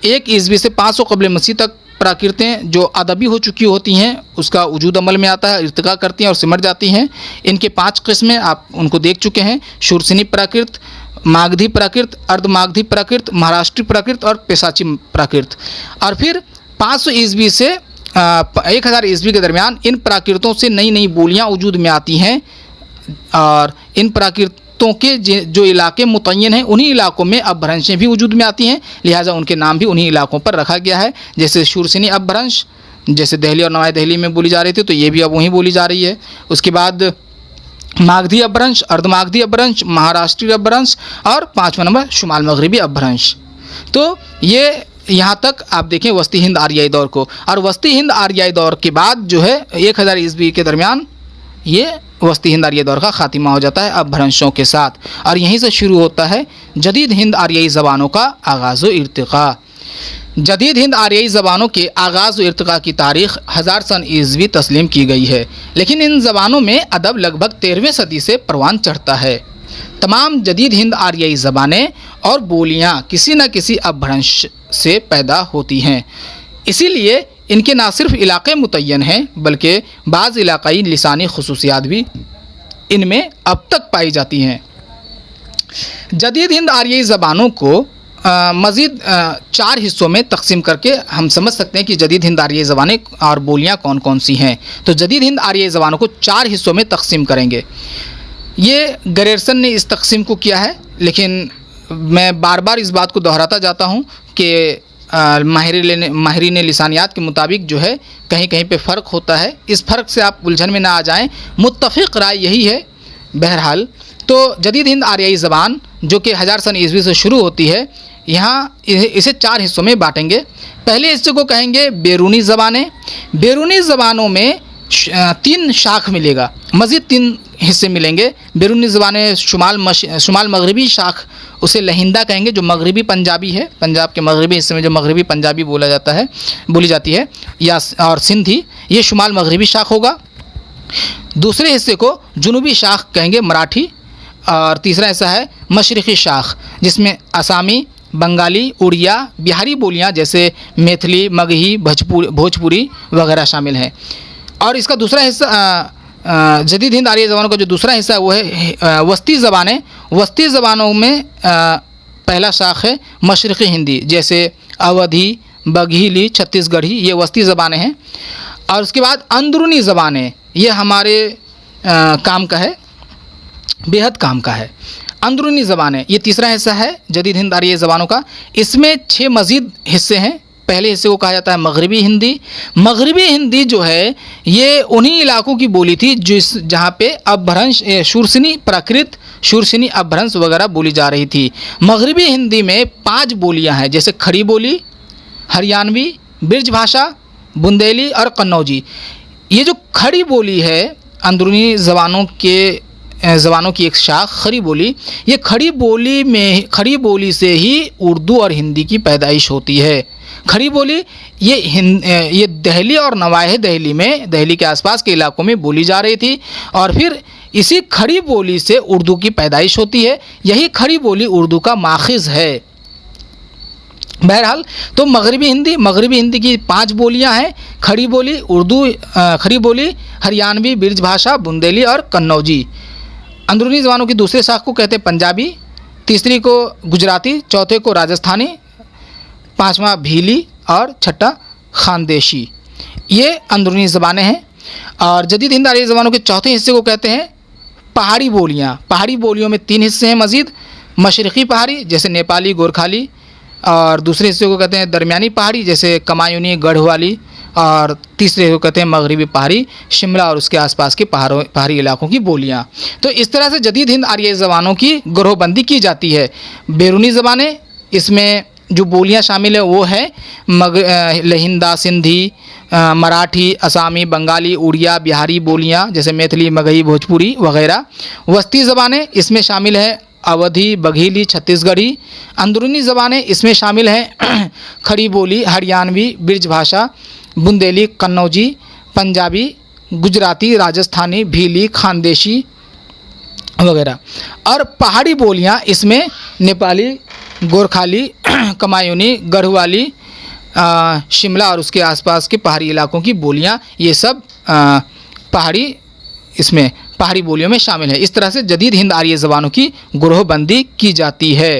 [SPEAKER 1] 1 ईस्वी से 500 कबल मसीह तक प्राकृतें जो अदबी हो चुकी होती हैं उसका वजूद अमल में आता है, इर्तिका करती हैं और सिमट जाती हैं। इनके 5 किस्में आप उनको देख चुके हैं: शूरसेनी प्राकृत, मागधी प्राकृत, अर्धमागधी प्राकृत, महाराष्ट्री प्राकृत और पेशाची प्राकृत। और फिर 500 ईस्वी से 1000 ईस्वी के दरमियान इन प्राकृतों से नई नई बोलियां वजूद में आती हैं और इन प्राकृतों के जो इलाके मुतय्यन हैं उन्हीं इलाकों में अपभ्रंशें भी वजूद में आती हैं, लिहाजा उनके नाम भी उन्हीं इलाकों पर रखा गया है। जैसे शूरसेनी अपभ्रंश जैसे दिल्ली और नवाई दिल्ली में बोली जा रही थी, तो ये भी अब वहीं बोली जा रही है। उसके बाद मागधी अपभ्रंश, अर्धमागधी अपभ्रंश, महाराष्ट्रीय अपभ्रंश और 5वां नंबर शुमाल मगरबी अपभ्रंश। तो ये यहाँ तक आप देखें वस्ती हिंद आर्याई दौर को। और वस्ती हिंद आर्याई दौर के बाद जो है 1000 ईस्वी के दरमियान ये वस्ती हिंद आर्याई दौर का खात्मा हो जाता है अपभ्रंशों के साथ, और यहीं से शुरू होता है जदीद हिंद आर्याई ज़बानों का आगाज़ व इर्तिक़ा। जदीद हिंद आर्याई ज़बानों के आगाज़ व इर्तिक़ा की तारीख़ 1000 सन ईस्वी तस्लीम की गई है, लेकिन इन ज़बानों में अदब लगभग 13वीं सदी से परवान चढ़ता है। तमाम जदीद हिंद आर्याई ज़बानें और बोलियाँ किसी न किसी अपभ्रंश से पैदा होती हैं, इसीलिए इनके ना सिर्फ इलाक़े मुतय्यन हैं बल्कि बाज़ इलाक़ाई लिसानी ख़ुसूसियात भी इनमें अब तक पाई जाती हैं। जदीद हिंद आर्याई ज़बानों को मज़ीद 4 हिस्सों में तकसीम करके हम समझ सकते हैं कि जदीद हिंद आर्याई ज़बानें और बोलियाँ कौन कौन सी हैं। तो जदीद हिंद आर्याई ज़बानों को 4 हिस्सों में तकसीम करेंगे। ये गरेरसन ने इस तकसीम को किया है, लेकिन मैं बार बार इस बात को दोहराता जाता हूँ कि माहिरीन लिसानियात के मुताबिक जो है कहीं कहीं पे फ़र्क होता है। इस फ़र्क से आप उलझन में ना आ जाएं, मुत्तफ़िक़ राय यही है। बहरहाल तो जदीद हिंद आर्याई ज़बान जो कि 1000 सन ईस्वी से शुरू होती है, यहाँ इसे 4 हिस्सों में बांटेंगे। पहले हिस्से को कहेंगे बैरूनी ज़बानें। बैरूनी ज़बानों में 3 शाख मिलेगा, मज़ीद 3 हिस्से मिलेंगे। बैरूनी ज़बानें शुमाल मगरबी शाख, उसे लहिंदा कहेंगे, जो मगरबी पंजाबी है, पंजाब के मगरबी हिस्से में जो मगरबी पंजाबी बोली जाती है, या और सिंधी, ये शुमाल मगरबी शाख होगा। दूसरे हिस्से को जुनूबी शाख कहेंगे, मराठी। और तीसरा हिस्सा है मशरिक़ी शाख, जिसमें असामी, बंगाली, उड़िया, बिहारी बोलियाँ जैसे मैथिली, मगही, भोजपुरी वगैरह शामिल हैं। और इसका दूसरा हिस्सा जदीद हिंद आर्याई ज़बानों का जो दूसरा हिस्सा है वो है वस्ती ज़बानें। वस्ती ज़बानों में पहला शाख है मशरिक़ी हिंदी, जैसे अवधी, बघीली, छत्तीसगढ़ी, ये वस्ती ज़बानें हैं। और उसके बाद अंदरूनी ज़बानें, ये हमारे काम का है, बेहद काम का है। अंदरूनी ज़बानें ये तीसरा हिस्सा है जदीद हिंद आर्याई ज़बानों का। इसमें 6 मज़ीद हिस्से हैं। पहले हिस्से को कहा जाता है मगरबी हिंदी। मगरबी हिंदी जो है ये उन्हीं इलाकों की बोली थी जहाँ पे अपभ्रंश, शूरसेनी प्राकृत, शूरसेनी अपभ्रंश वगैरह बोली जा रही थी। मगरबी हिंदी में 5 बोलियाँ हैं, जैसे खड़ी बोली, हरियाणवी, ब्रिज भाषा, बुंदेली और कन्नौजी। ये जो खड़ी बोली है अंदरूनी ज़बानों की एक शाख खड़ी बोली, ये खड़ी बोली से ही उर्दू और हिंदी की पैदाइश होती है। खड़ी बोली ये दिल्ली और नवाही दिल्ली में, दिल्ली के आसपास के इलाकों में बोली जा रही थी, और फिर इसी खड़ी बोली से उर्दू की पैदाइश होती है। यही खड़ी बोली उर्दू का माखिज़ है। बहरहाल तो मगरबी हिंदी की 5 बोलियां हैं: खड़ी बोली, खड़ी बोली, हरियाणवी, ब्रिज भाषा, बुंदेली और कन्नौजी। अंदरूनी ज़बानों की दूसरे शाख को कहते हैं पंजाबी, तीसरी को गुजराती, चौथे को राजस्थानी, 5वां भीली और छठा खानदेशी। ये अंदरूनी ज़बानें हैं। और जदीद हिंद आर्याई ज़बानों के चौथे हिस्से को कहते हैं पहाड़ी बोलियाँ। पहाड़ी बोलियों में 3 हिस्से हैं मज़ीद: मशरिक़ी पहाड़ी जैसे नेपाली, गोरखाली, और दूसरे हिस्से को कहते हैं दरमियानी पहाड़ी जैसे कमायूनी, गढ़वाली, और तीसरे को कहते हैं मगरबी पहाड़ी, शिमला और उसके आसपास के पहाड़ी इलाकों की बोलियाँ। तो इस तरह से जदीद हिंद आर्याई ज़बानों की ग्रोहबंदी की जाती है। बैरूनी ज़बानें, इसमें जो बोलियां शामिल है वो है लहिंदा, सिंधी, मराठी, असामी, बंगाली, उड़िया, बिहारी बोलियां जैसे मैथिली, मगही, भोजपुरी वगैरह। वस्ती ज़बानें इसमें शामिल है अवधी, बघीली, छत्तीसगढ़ी। अंदरूनी ज़बानें इसमें शामिल हैं खड़ी बोली, हरियाणवी, ब्रिज भाषा, बुंदेली, कन्नौजी, पंजाबी, गुजराती, राजस्थानी, भीली, खानदेशी वगैरह। और पहाड़ी बोलियां इसमें नेपाली, गोरखाली, कमायूनी, गढ़वाली, शिमला और उसके आसपास के पहाड़ी इलाकों की बोलियां, ये सब पहाड़ी बोलियों में शामिल है। इस तरह से जदीद हिंद आर्य ज़बानों की ग्रोहबंदी की जाती है।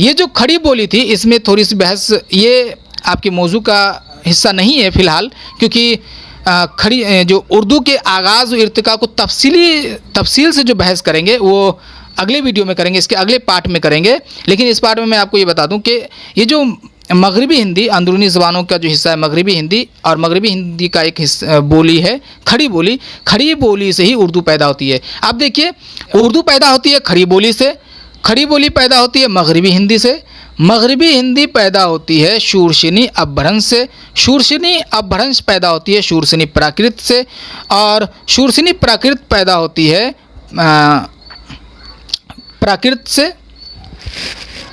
[SPEAKER 1] ये जो खड़ी बोली थी इसमें थोड़ी सी बहस, ये आपके मौजू का हिस्सा नहीं है फ़िलहाल, क्योंकि खड़ी जो उर्दू के आगाज़ और इर्तिका को तफसील से जो बहस करेंगे वो अगले वीडियो में करेंगे, इसके अगले पार्ट में करेंगे। लेकिन इस पार्ट में मैं आपको ये बता दूं कि ये जो मगरबी हिंदी, अंदरूनी ज़बानों का जो हिस्सा है मगरबी हिंदी, और मगरबी हिंदी का एक हिस्सा बोली है खड़ी बोली। खड़ी बोली से ही उर्दू पैदा होती है। आप देखिए, उर्दू पैदा होती है खड़ी बोली से, खड़ी बोली पैदा होती है मगरबी हिंदी से, मगरबी हिंदी पैदा होती है शूरशिनी अपभ्रंश से, शूरशिनी अपभ्रंश पैदा होती है शूरशिनी प्राकृत से, और शूरशिनी प्राकृत पैदा होती है प्राकृत से,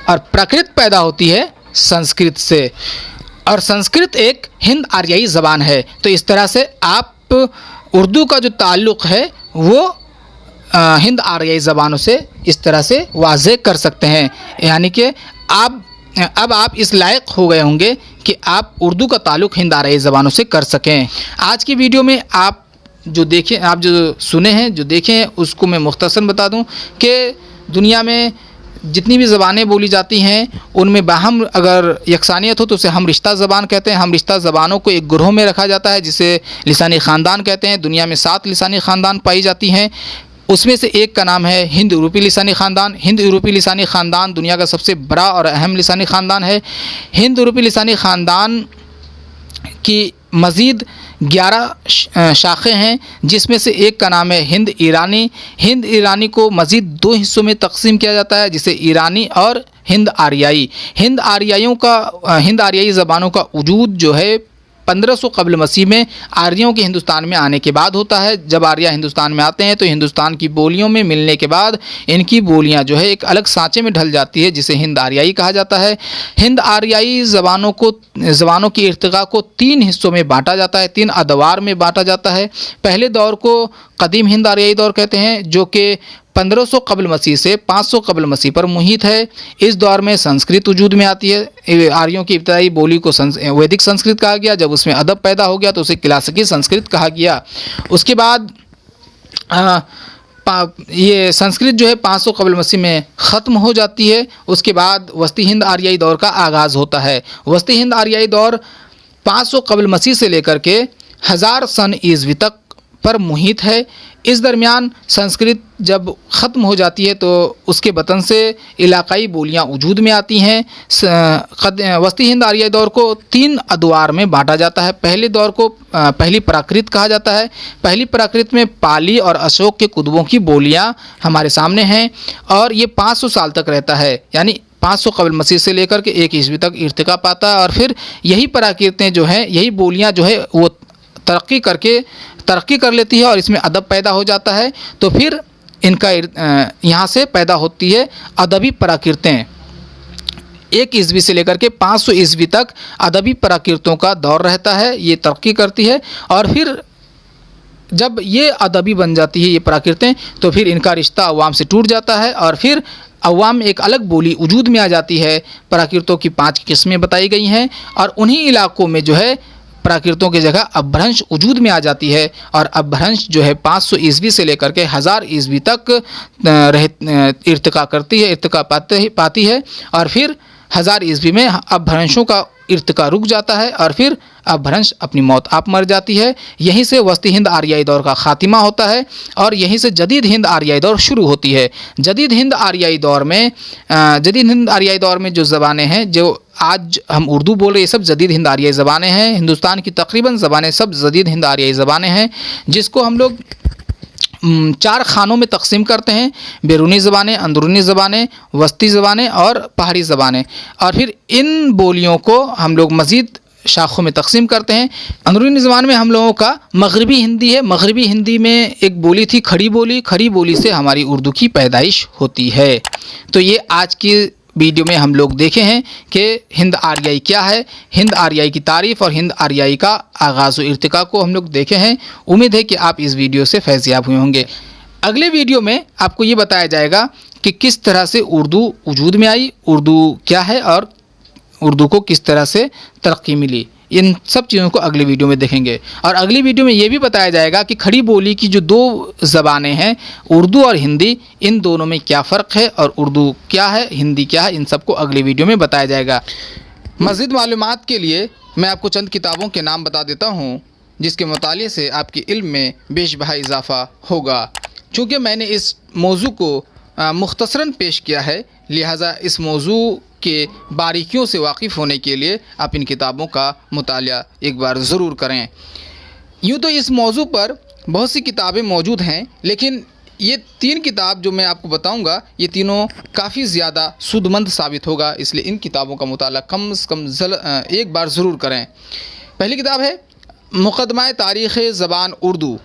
[SPEAKER 1] और प्राकृत पैदा होती है संस्कृत से, और संस्कृत एक हिंद आर्याई ज़बान है। तो इस तरह से आप उर्दू का जो ताल्लुक़ है वो हिंद आर्याई ज़बानों से इस तरह से वाज़ेह कर सकते हैं। यानी कि अब आप इस लायक हो गए होंगे कि आप उर्दू का ताल्लुक़ हिंद आर्याई ज़बानों से कर सकें। आज की वीडियो में आप जो सुने हैं, जो देखे हैं, उसको मैं मुख्तसर बता दूं कि दुनिया में जितनी भी ज़बानें बोली जाती हैं उनमें बाहम अगर यकसानियत हो तो उसे हम रिश्ता ज़बान कहते हैं। हम रिश्ता ज़बानों को एक ग्रोह में रखा जाता है जिसे लिसानी ख़ानदान कहते हैं। दुनिया में 7 लिसानी ख़ानदान पाई जाती हैं, उसमें से एक का नाम है हिंद यूरोपी लिसानी ख़ानदान। हिंद यूरोपी लिसानी ख़ानदान दुनिया का सबसे बड़ा और अहम लिसानी ख़ानदान है। हिंद यूरोपी लिसानी ख़ानदान की मज़ीद 11 शाखें हैं, जिसमें से एक का नाम है हिंद ईरानी। हिंद ईरानी को मज़ीद 2 हिस्सों में तकसीम किया जाता है, जिसे ईरानी और हिंद आर्याई। हिंद आर्याई ज़बानों का वजूद जो है 1500 कबल मसीह में आर्यों के हिंदुस्तान में आने के बाद होता है। जब आर्य हिंदुस्तान में आते हैं तो हिंदुस्तान की बोलियों में मिलने के बाद इनकी बोलियां जो है एक अलग सांचे में ढल जाती है, जिसे हिंद आर्याई कहा जाता है। हिंद आर्याई ज़बानों की इर्तिका को 3 हिस्सों में बांटा जाता है, 3 अदवार में बांटा जाता है। पहले दौर को कदीम हिंद आर्याई दौर कहते हैं, जो कि 1500 कबल मसीह से 500 कबल मसीह पर मुहित है। इस दौर में संस्कृत वजूद में आती है। आर्यों की इब्तदाई बोली को वैदिक संस्कृत कहा गया। जब उसमें अदब पैदा हो गया तो उसे क्लासिकी संस्कृत कहा गया। उसके बाद ये संस्कृत जो है 500 कबल मसीह में ख़त्म हो जाती है। उसके बाद वस्ती हिंद आर्याई दौर का आगाज़ होता है। वस्ती हिंद आर्याई दौर 500 कबल मसीह से लेकर के 1000 सन ईस्वी तक पर मुहित है। इस दरमियान संस्कृत जब ख़त्म हो जाती है तो उसके बतन से इलाकाई बोलियां वजूद में आती हैं। वस्ती हिंद आर्याई दौर को 3 अदवार में बांटा जाता है। पहले दौर को पहली प्राकृत कहा जाता है। पहली प्राकृत में पाली और अशोक के कुतुबों की बोलियां हमारे सामने हैं और ये 500 साल तक रहता है, यानी 500 कबल मसीह से लेकर के 1 ईस्वी तक इर्तिका पाता है। और फिर यही प्राकृतें जो हैं, यही बोलियां जो है वो तरक्की कर लेती है और इसमें अदब पैदा हो जाता है। तो फिर इनका यहाँ से पैदा होती है अदबी प्राकृतें। 1 ईस्वी से लेकर के 500 ईस्वी तक अदबी प्राकृतों का दौर रहता है, ये तरक्की करती है। और फिर जब ये अदबी बन जाती है ये प्राकृतें, तो फिर इनका रिश्ता अवाम से टूट जाता है और फिर अवाम में एक अलग बोली वजूद में आ जाती है। प्राकृतों की 5 किस्में बताई गई हैं और उन्हीं इलाकों में जो है प्राकृतों की जगह अपभ्रंश वजूद में आ जाती है। और अपभ्रंश जो है 500 ईस्वी से लेकर के 1000 ईस्वी तक इर्तिका पाती है और फिर 1000 ईस्वी में अपभ्रंशों का इर्तिका रुक जाता है और फिर अपभ्रंश अपनी मौत आप मर जाती है। यहीं से वस्ती हिंद आर्याई दौर का ख़ात्मा होता है और यहीं से जदीद हिंद आर्याई दौर शुरू होती है। जदीद हिंद आर्याई दौर में जो ज़बानें हैं, जो आज हम उर्दू बोल रहे, ये सब जदीद हिंद आर्याई ज़बानें हैं। हिंदुस्तान की तकरीबन ज़बानें सब जदीद हिंद आर्याई ज़बानें हैं, जिसको हम लोग 4 खानों में तकसीम करते हैं, बैरूनी ज़बानें, अंदरूनी ज़बानें, वस्ती ज़बानें और पहाड़ी ज़बानें। और फिर इन बोलियों को हम लोग मज़ीद शाखों में तकसीम करते हैं। अंदरूनी ज़बान में हम लोगों का मगरबी हिंदी है। मगरबी हिंदी में एक बोली थी खड़ी बोली, खड़ी बोली से हमारी उर्दू की पैदाइश होती है। तो ये आज की वीडियो में हम लोग देखे हैं कि हिंद आर्याई क्या है, हिंद आर्याई की तारीफ़ और हिंद आर्याई का आगाज़ व इर्तिका को हम लोग देखे हैं। उम्मीद है कि आप इस वीडियो से फैज़याब हुए होंगे। अगले वीडियो में आपको ये बताया जाएगा कि किस तरह से उर्दू वजूद में आई, उर्दू क्या है और उर्दू को किस तरह से तरक्की मिली। इन सब चीज़ों को अगली वीडियो में देखेंगे। और अगली वीडियो में ये भी बताया जाएगा कि खड़ी बोली की जो 2 ज़बानें हैं, उर्दू और हिंदी, इन दोनों में क्या फ़र्क है और उर्दू क्या है, हिंदी क्या है, इन सबको अगली वीडियो में बताया जाएगा। मज़ीद मालूमात के लिए मैं आपको चंद किताबों के नाम बता देता हूँ जिसके मुताले से आपके इल्म में बेशबहा इजाफ़ा होगा। चूँकि मैंने इस मौजू को मुख्तसरन पेश किया है, लिहाजा इस मौजू के बारीकियों से वाकिफ़ होने के लिए आप इन किताबों का मुताला एक बार ज़रूर करें। यूँ तो इस मौजू पर बहुत सी किताबें मौजूद हैं, लेकिन ये 3 किताब जो मैं आपको बताऊंगा, ये तीनों काफ़ी ज़्यादा सूदमंद साबित होगा, इसलिए इन किताबों का मुताला कम से कम एक बार ज़रूर करें। पहली किताब है मुक़दमा तारीख़ ज़बान उर्दू।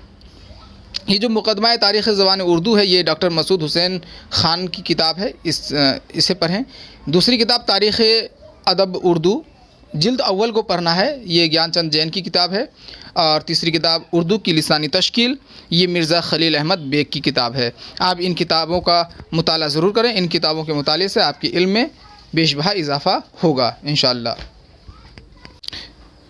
[SPEAKER 1] ये जो मुक़दमा तारीख़ ज़बान उर्दू है, ये डॉक्टर मसूद हुसैन ख़ान की किताब है, इसे पढ़ें। दूसरी किताब तारीख़ अदब उर्दू, जिल्द अव्वल को पढ़ना है, ये ज्ञानचंद जैन की किताब है। और तीसरी किताब उर्दू की लिसानी तश्कील, ये मिर्ज़ा खलील अहमद बेग की किताब है। आप इन किताबों का मुताला ज़रूर करें। इन किताबों के मुताले से आपके इल्म में बेशबहा इजाफ़ा होगा इंशाअल्लाह।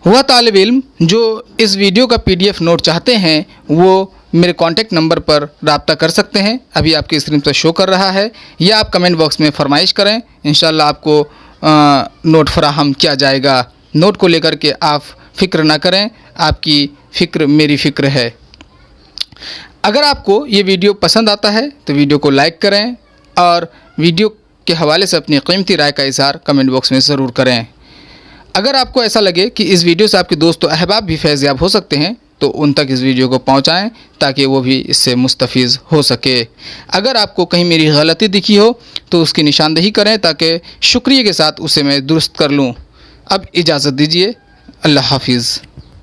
[SPEAKER 1] वह तालिब इल्म जो इस वीडियो का PDF नोट चाहते हैं वो मेरे कॉन्टेक्ट नंबर पर रब्ता कर सकते हैं, अभी आपकी स्क्रीन पर शो कर रहा है, या आप कमेंट बॉक्स में फरमाइश करें, इंशाअल्लाह आपको नोट फराहम किया जाएगा। नोट को लेकर के आप फ़िक्र ना करें, आपकी फ़िक्र मेरी फ़िक्र है। अगर आपको ये वीडियो पसंद आता है तो वीडियो को लाइक करें और वीडियो के हवाले से अपनी कीमती राय का इज़हार कमेंट बॉक्स में ज़रूर करें। अगर आपको ऐसा लगे कि इस वीडियो से आपके दोस्त व अहबाब भी फैज़याब हो सकते हैं तो उन तक इस वीडियो को पहुंचाएं ताकि वो भी इससे मुस्तफ़ीज़ हो सके। अगर आपको कहीं मेरी गलती दिखी हो तो उसकी निशानदेही करें ताकि शुक्रिया के साथ उसे मैं दुरुस्त कर लूँ। अब इजाज़त दीजिए, अल्लाह हाफिज़।